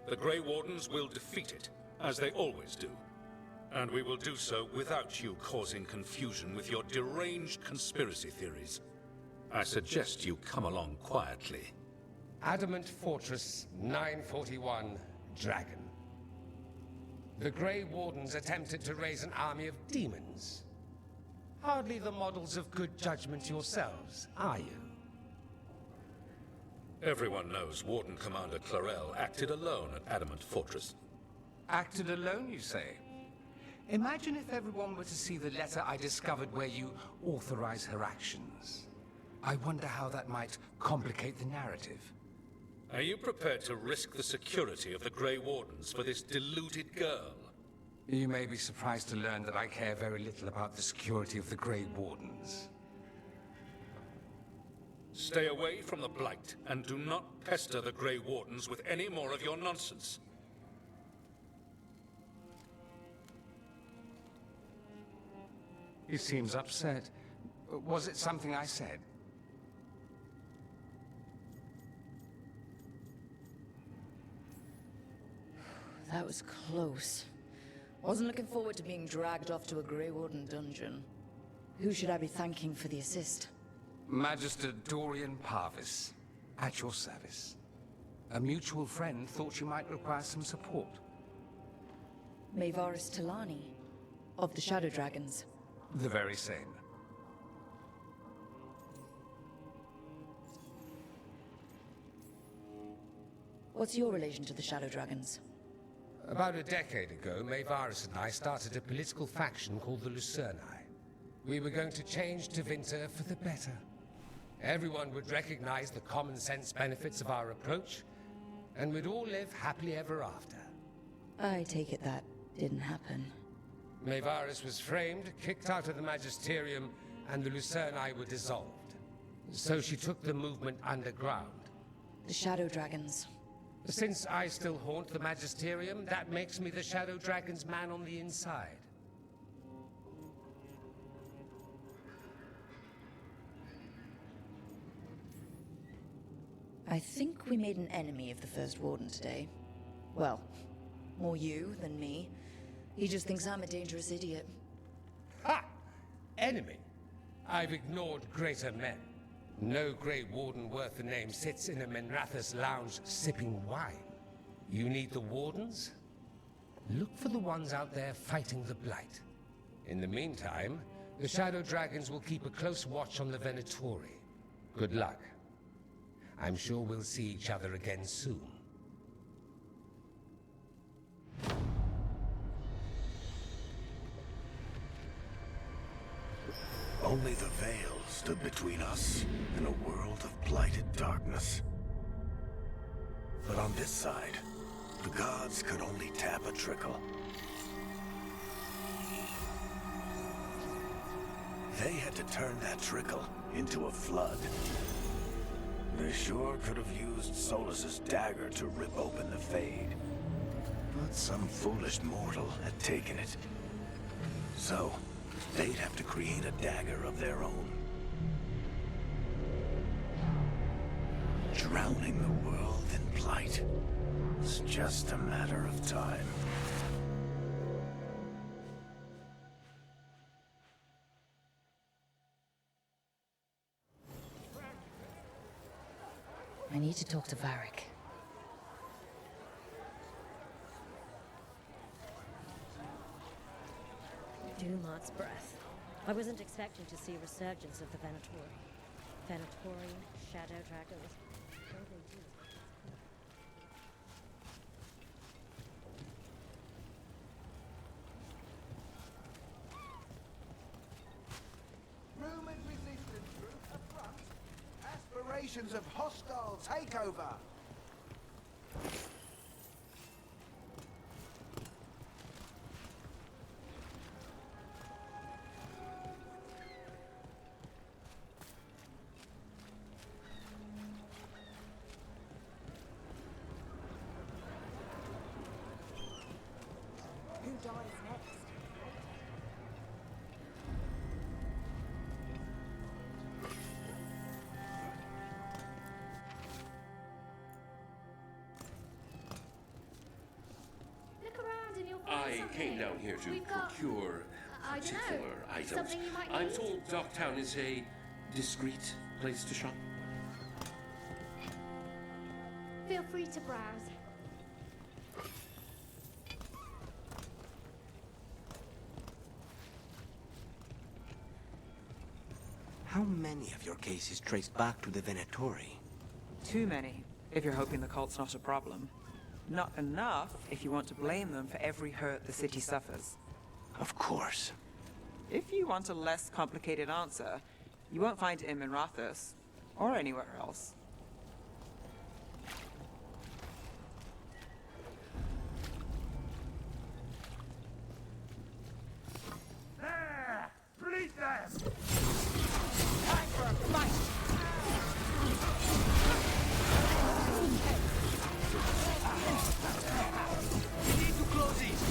The Grey Wardens will defeat it, as they always do. And we will do so without you causing confusion with your deranged conspiracy theories. I suggest you come along quietly. Adamant Fortress 941, Dragon. The Grey Wardens attempted to raise an army of demons. Hardly the models of good judgment yourselves, are you? Everyone knows Warden Commander Clarel acted alone at Adamant Fortress. Acted alone, you say? Imagine if everyone were to see the letter I discovered where you authorize her actions. I wonder how that might complicate the narrative. Are you prepared to risk the security of the Grey Wardens for this deluded girl? You may be surprised to learn that I care very little about the security of the Grey Wardens. Stay away from the Blight, and do not pester the Grey Wardens with any more of your nonsense. He seems upset. Was it something I said? That was close. Wasn't looking forward to being dragged off to a Grey Warden dungeon. Who should I be thanking for the assist? Magister Dorian Parvis, at your service. A mutual friend thought you might require some support. Maevaris Talani, of the Shadow Dragons. The very same. What's your relation to the Shadow Dragons? About a decade ago, Maevaris and I started a political faction called the Lucerni. We were going to change Tevinter for the better. Everyone would recognize the common sense benefits of our approach, and we'd all live happily ever after. I take it that didn't happen. Maevaris was framed, kicked out of the Magisterium, and the Lucerni were dissolved. So she took the movement underground. The Shadow Dragons. Since I still haunt the Magisterium, that makes me the Shadow Dragon's man on the inside. I think we made an enemy of the First Warden today. Well, more you than me. He just thinks I'm a dangerous idiot. Ha! Enemy? I've ignored greater men. No Grey Warden worth the name sits in a Minrathous lounge sipping wine. You need the Wardens? Look for the ones out there fighting the Blight. In the meantime, the Shadow Dragons will keep a close watch on the Venatori. Good luck. I'm sure we'll see each other again soon. Only the Veil stood between us and a world of blighted darkness. But on this side, the gods could only tap a trickle. They had to turn that trickle into a flood. They sure could have used Solus's dagger to rip open the Fade. But some foolish mortal had taken it. So, they'd have to create a dagger of their own. Drowning the world in blight is just a matter of time. I need to talk to Varric. Dumart's breath. I wasn't expecting to see a resurgence of the Venatori. Venatori, Shadow Dragons. What do they do? Rumored resistance group affront. Aspirations of hostile takeover. Who dies next? Look around and you'll find I something. came down here to We've got, procure I don't know, particular items. something you might I'm need. told Docktown is a discreet place to shop. Feel free to browse. How many of your cases trace back to the Venatori? Too many, if you're hoping the cult's not a problem. Not enough if you want to blame them for every hurt the city suffers. Of course. If you want a less complicated answer, you won't find it in Minrathous, or anywhere else. There! Bleed them! Time for a fight! We need to close these!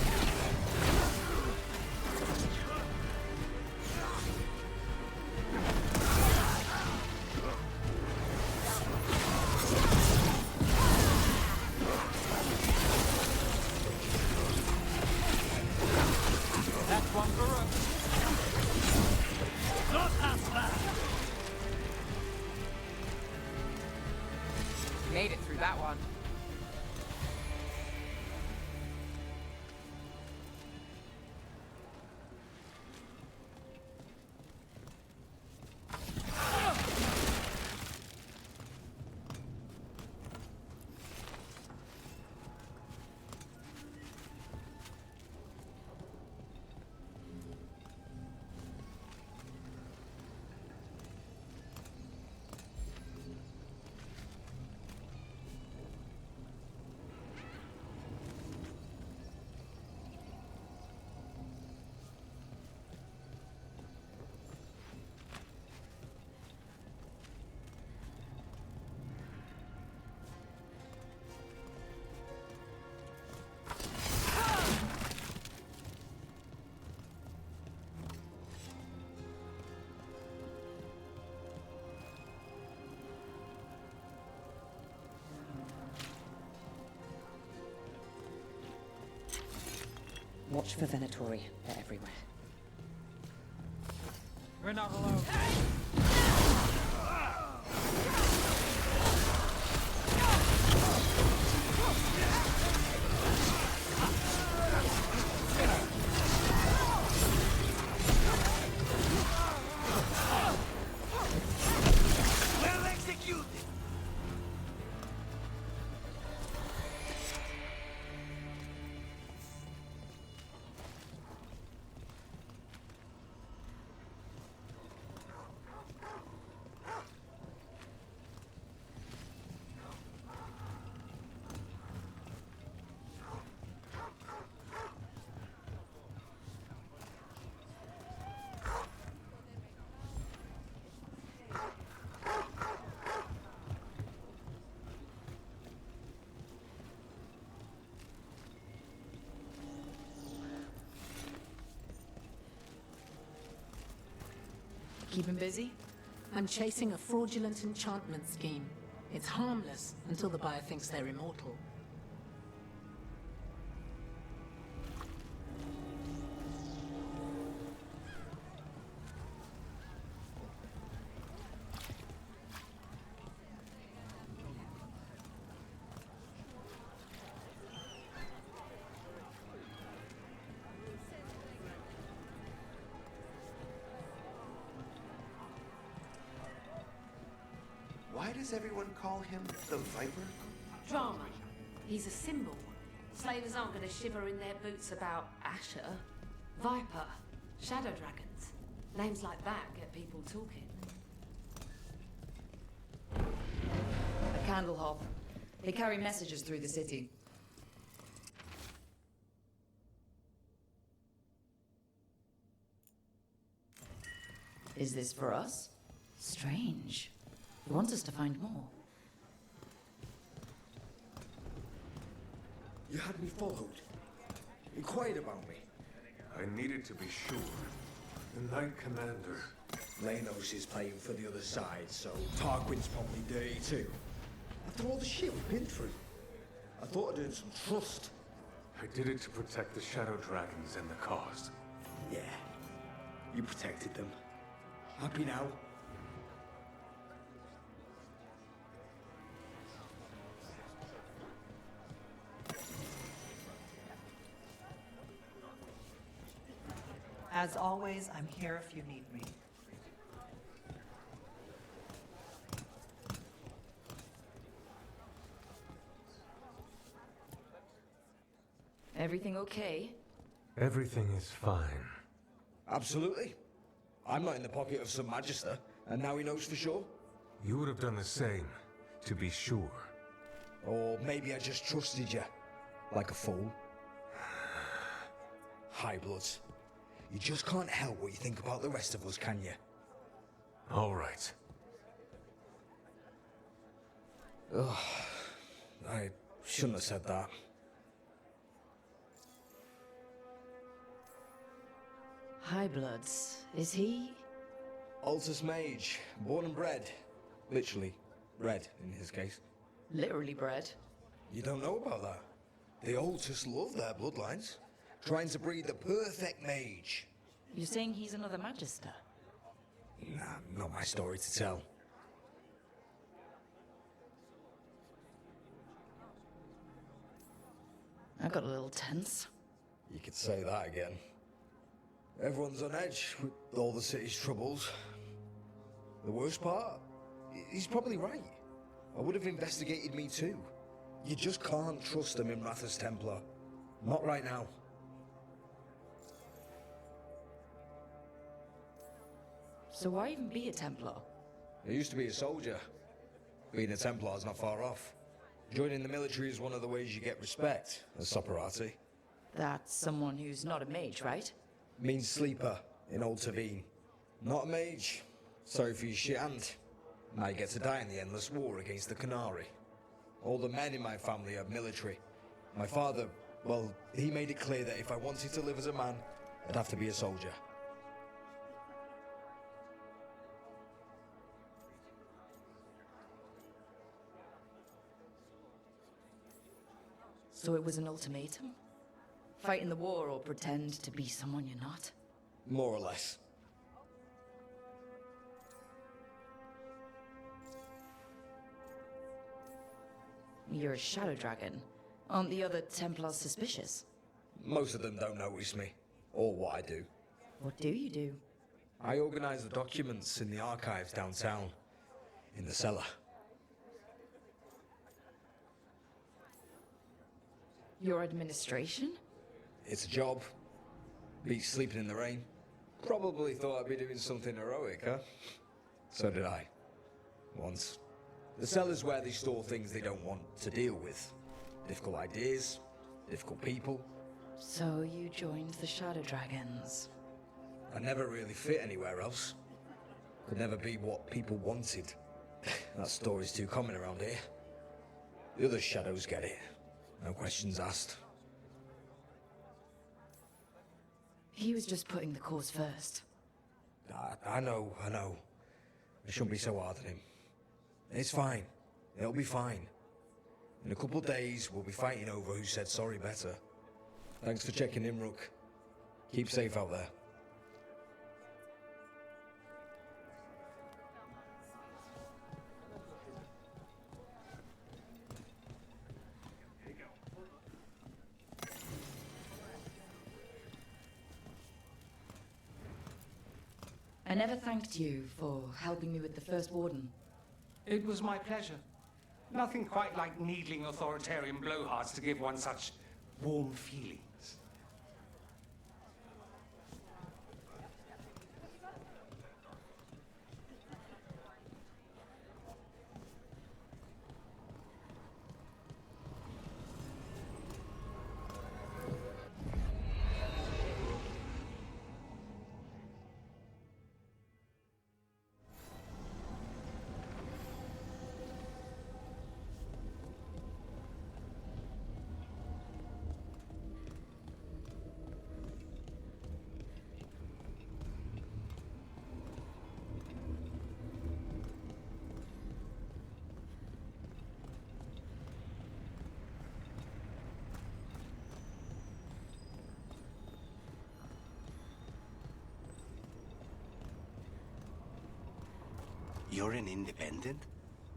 Watch for Venatori. They're everywhere. We're not alone. Well executed! Keep him busy? I'm chasing a fraudulent enchantment scheme. It's harmless until the buyer thinks they're immortal. Why does everyone call him the Viper? Drama. He's a symbol. Slavers aren't going to shiver in their boots about Asher. Viper. Shadow dragons. Names like that get people talking. A candle hop. They carry messages through the city. Is this for us? Strange. He wants us to find more. You had me followed. Inquired about me. I needed to be sure. The Knight Commander. Lanos is playing for the other side, so Tarquin's probably dirty too. After all the shit we've been through, I thought I'd earned some trust. I did it to protect the Shadow Dragons and the cause. Yeah, you protected them. Happy now? As always, I'm here if you need me. Everything okay? Everything is fine. Absolutely. I'm not in the pocket of some Magister, and now he knows for sure. You would have done the same, to be sure. Or maybe I just trusted you, like a fool. High Bloods. You just can't help what you think about the rest of us, can you? All right. Ugh. I shouldn't have said that. High Bloods. Is he? Altus Mage, born and bred. Literally, bred in his case. Literally bred. You don't know about that? The Altus love their bloodlines. Trying to breed the perfect mage. You're saying he's another Magister? Nah, not my story to tell. I got a little tense. You could say that again. Everyone's on edge with all the city's troubles. The worst part? He's probably right. I would have investigated me too. You just can't trust them in Rathas Templar. Not right now. So why even be a Templar? I used to be a soldier. Being a Templar's not far off. Joining the military is one of the ways you get respect, as Soparati. That's someone who's not a mage, right? Means sleeper in Old Tavine. Not a mage. Sorry for your shit hand. Now you get to die in the endless war against the Canary. All the men in my family are military. My father, well, he made it clear that if I wanted to live as a man, I'd have to be a soldier. So it was an ultimatum? Fight in the war or pretend to be someone you're not? More or less. You're a shadow dragon. Aren't the other Templars suspicious? Most of them don't notice me, or what I do. What do you do? I organize the documents in the archives downtown, in the cellar. Your administration? It's a job. Beats sleeping in the rain. Probably thought I'd be doing something heroic, huh? So did I. Once. The cellar's where they store things they don't want to deal with. Difficult ideas, difficult people. So you joined the Shadow Dragons. I never really fit anywhere else. Could never be what people wanted. That story's too common around here. The other shadows get it. No questions asked. He was just putting the cause first. I know. I shouldn't be so hard on him. It's fine. It'll be fine. In a couple days, we'll be fighting over who said sorry better. Thanks for checking in, Rook. Keep safe out there. I never thanked you for helping me with the First Warden. It was my pleasure. Nothing quite like needling authoritarian blowhards to give one such warm feelings. You're an independent?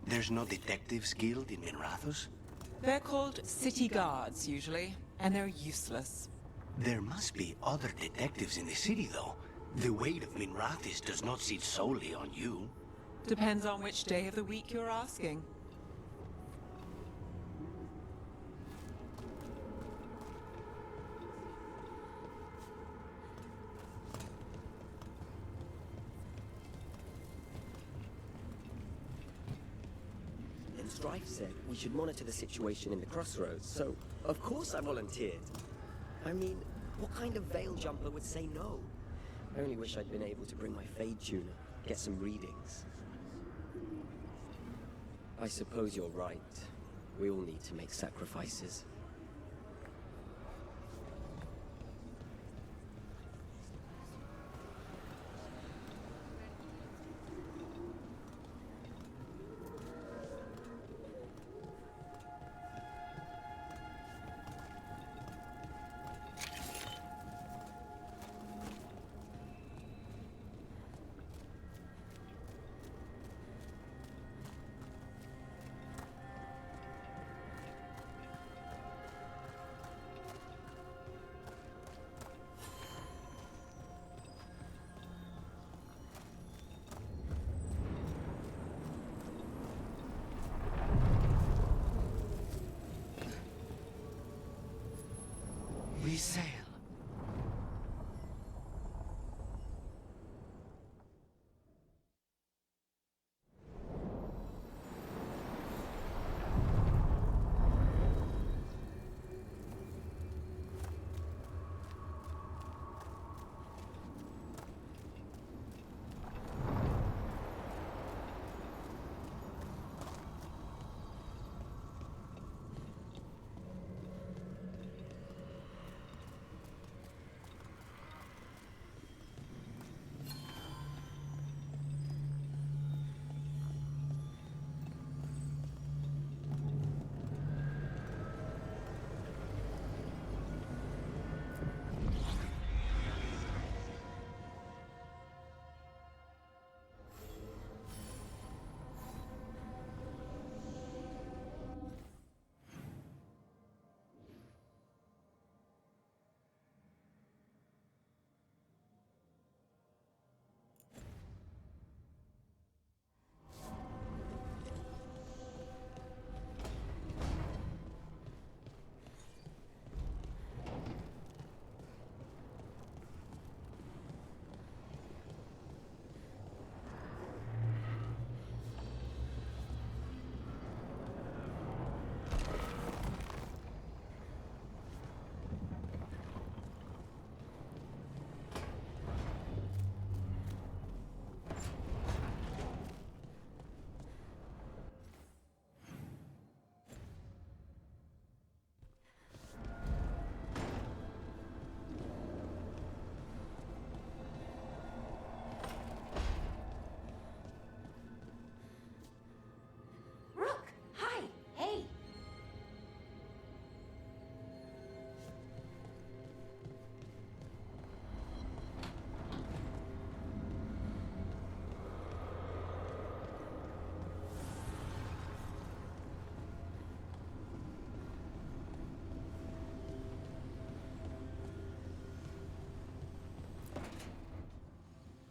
There's no detectives guild in Minrathous? They're called city guards, usually, and they're useless. There must be other detectives in the city, though. The weight of Minrathous does not sit solely on you. Depends on which day of the week you're asking. Strife said we should monitor the situation in the crossroads, so of course I volunteered. I mean, what kind of veil jumper would say no? I only wish I'd been able to bring my Fade tuner, get some readings. I suppose you're right. We all need to make sacrifices. We sail.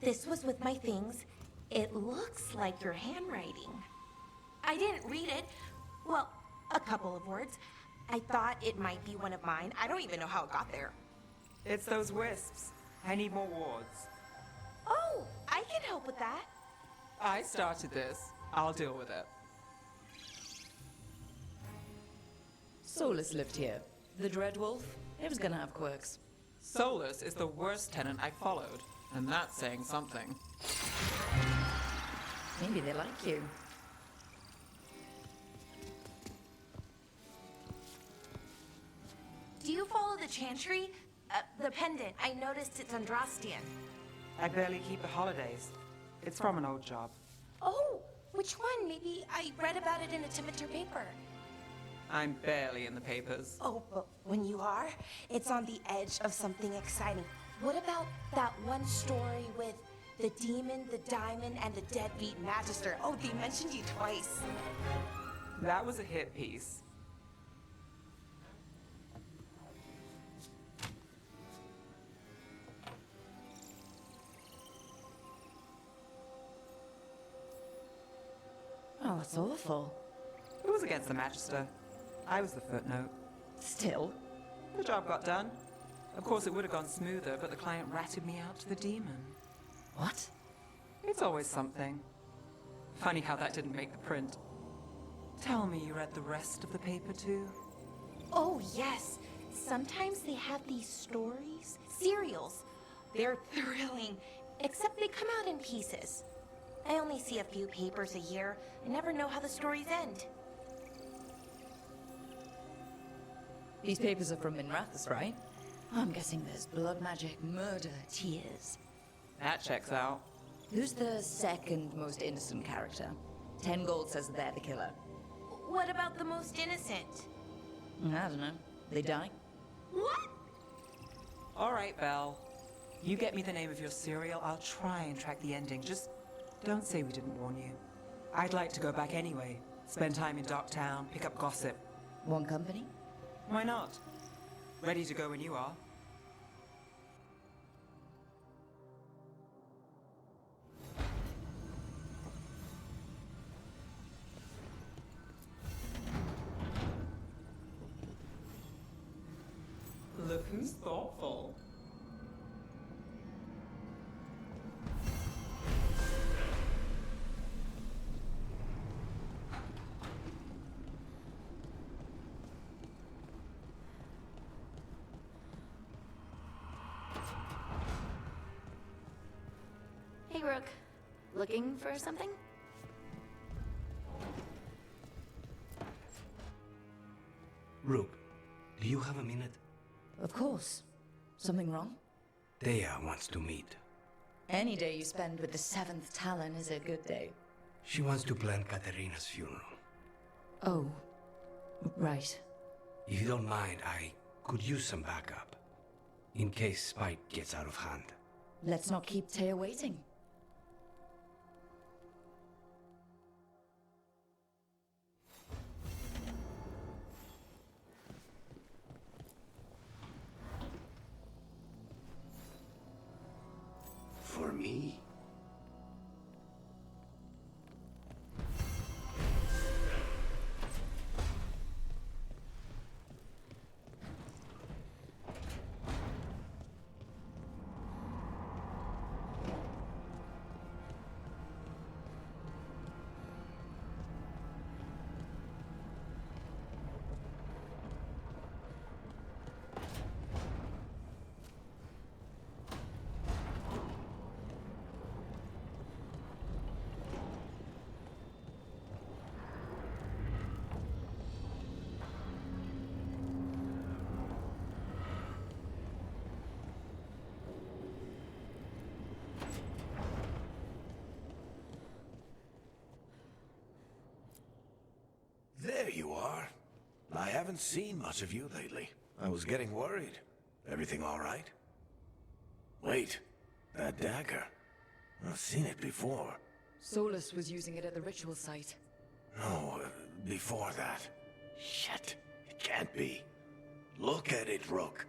this was with my things. It looks like your handwriting. I didn't read it. Well, a couple of words. I thought it might be one of mine. I don't even know how it got there. It's those wisps. I need more wards. Oh, I can help with that. I started this. I'll deal with it. Solus lived here. The Dreadwolf, it was gonna have quirks. Solus is the worst tenant I followed, and that's saying something. Maybe they like you. Do you follow the chantry? The pendant. I noticed it's Andrastian. I barely keep the holidays. It's from an old job. Oh, which one? Maybe I read about it in a Timitar paper. I'm barely in the papers. Oh, but when you are, it's on the edge of something exciting. What about that one story with the demon, the diamond, and the deadbeat magister? Oh, they mentioned you twice. That was a hit piece. Oh, that's awful. It was against the Magister. I was the footnote. Still? The job got done. Of course, it would have gone smoother, but the client ratted me out to the demon. What? It's always something. Funny how that didn't make the print. Tell me you read the rest of the paper too? Oh, yes. Sometimes they have these stories, serials. They're thrilling, except they come out in pieces. I only see a few papers a year. I never know how the stories end. These papers are from Minrathous, right? I'm guessing there's blood magic, murder, tears. That checks out. Who's the second most innocent character? 10 gold says they're the killer. What about the most innocent? I don't know. They die? What? All right, Belle. You get me the name of your serial, I'll try and track the ending. Just don't say we didn't warn you. I'd like to go back anyway. Spend time in Docktown, pick up gossip. One company? Why not? Ready to go when you are. Look who's thoughtful. Hey, Rook. Looking for something? Rook, do you have a minute? Of course. Something wrong? Dea wants to meet. Any day you spend with the 7th Talon is a good day. She wants to plan Katerina's funeral. Oh, right. If you don't mind, I could use some backup. In case Spite gets out of hand. Let's not keep Taya waiting. For me? There you are. I haven't seen much of you lately. I was getting worried. Everything all right? Wait, that dagger. I've seen it before. Solus was using it at the ritual site. No, before that. Shit, it can't be. Look at it, Rook.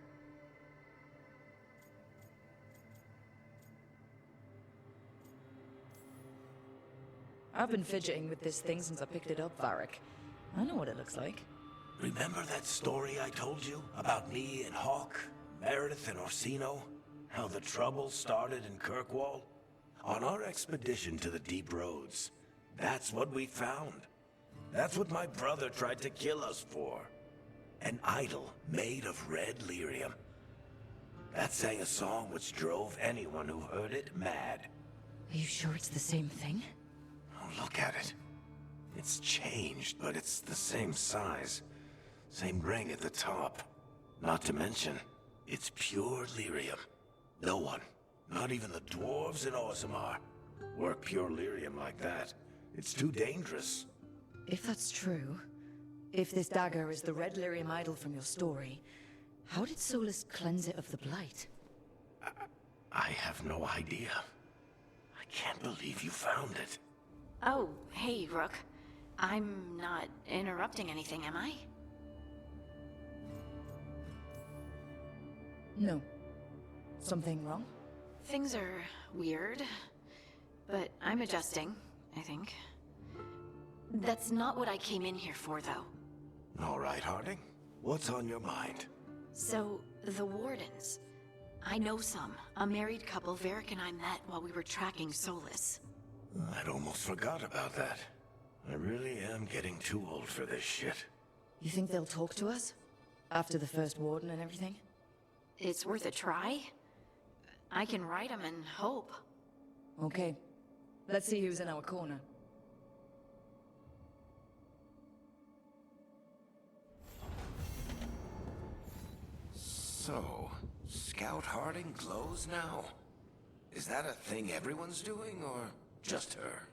I've been fidgeting with this thing since I picked it up, Varric. I know what it looks like. Remember that story I told you about me and Hawk, Meredith and Orsino? How the trouble started in Kirkwall? On our expedition to the Deep Roads, that's what we found. That's what my brother tried to kill us for. An idol made of red lyrium. That sang a song which drove anyone who heard it mad. Are you sure it's the same thing? Oh, look at it. It's changed, but it's the same size. Same ring at the top. Not to mention, it's pure lyrium. No one, not even the dwarves in Orzammar, work pure lyrium like that. It's too dangerous. If that's true, if this dagger is the red lyrium idol from your story, how did Solus cleanse it of the blight? I have no idea. I can't believe you found it. Oh, hey, Rook. I'm not interrupting anything, am I? No. Something wrong? Things are weird, but I'm adjusting, I think. That's not what I came in here for, though. All right, Harding. What's on your mind? So, the Wardens. I know some. A married couple Varric and I met while we were tracking Solus. I'd almost forgot about that. I really am getting too old for this shit. You think they'll talk to us? After the first warden and everything? It's worth a try. I can write them and hope. Okay. Let's see who's in our corner. So, Scout Harding glows now? Is that a thing everyone's doing, or just her?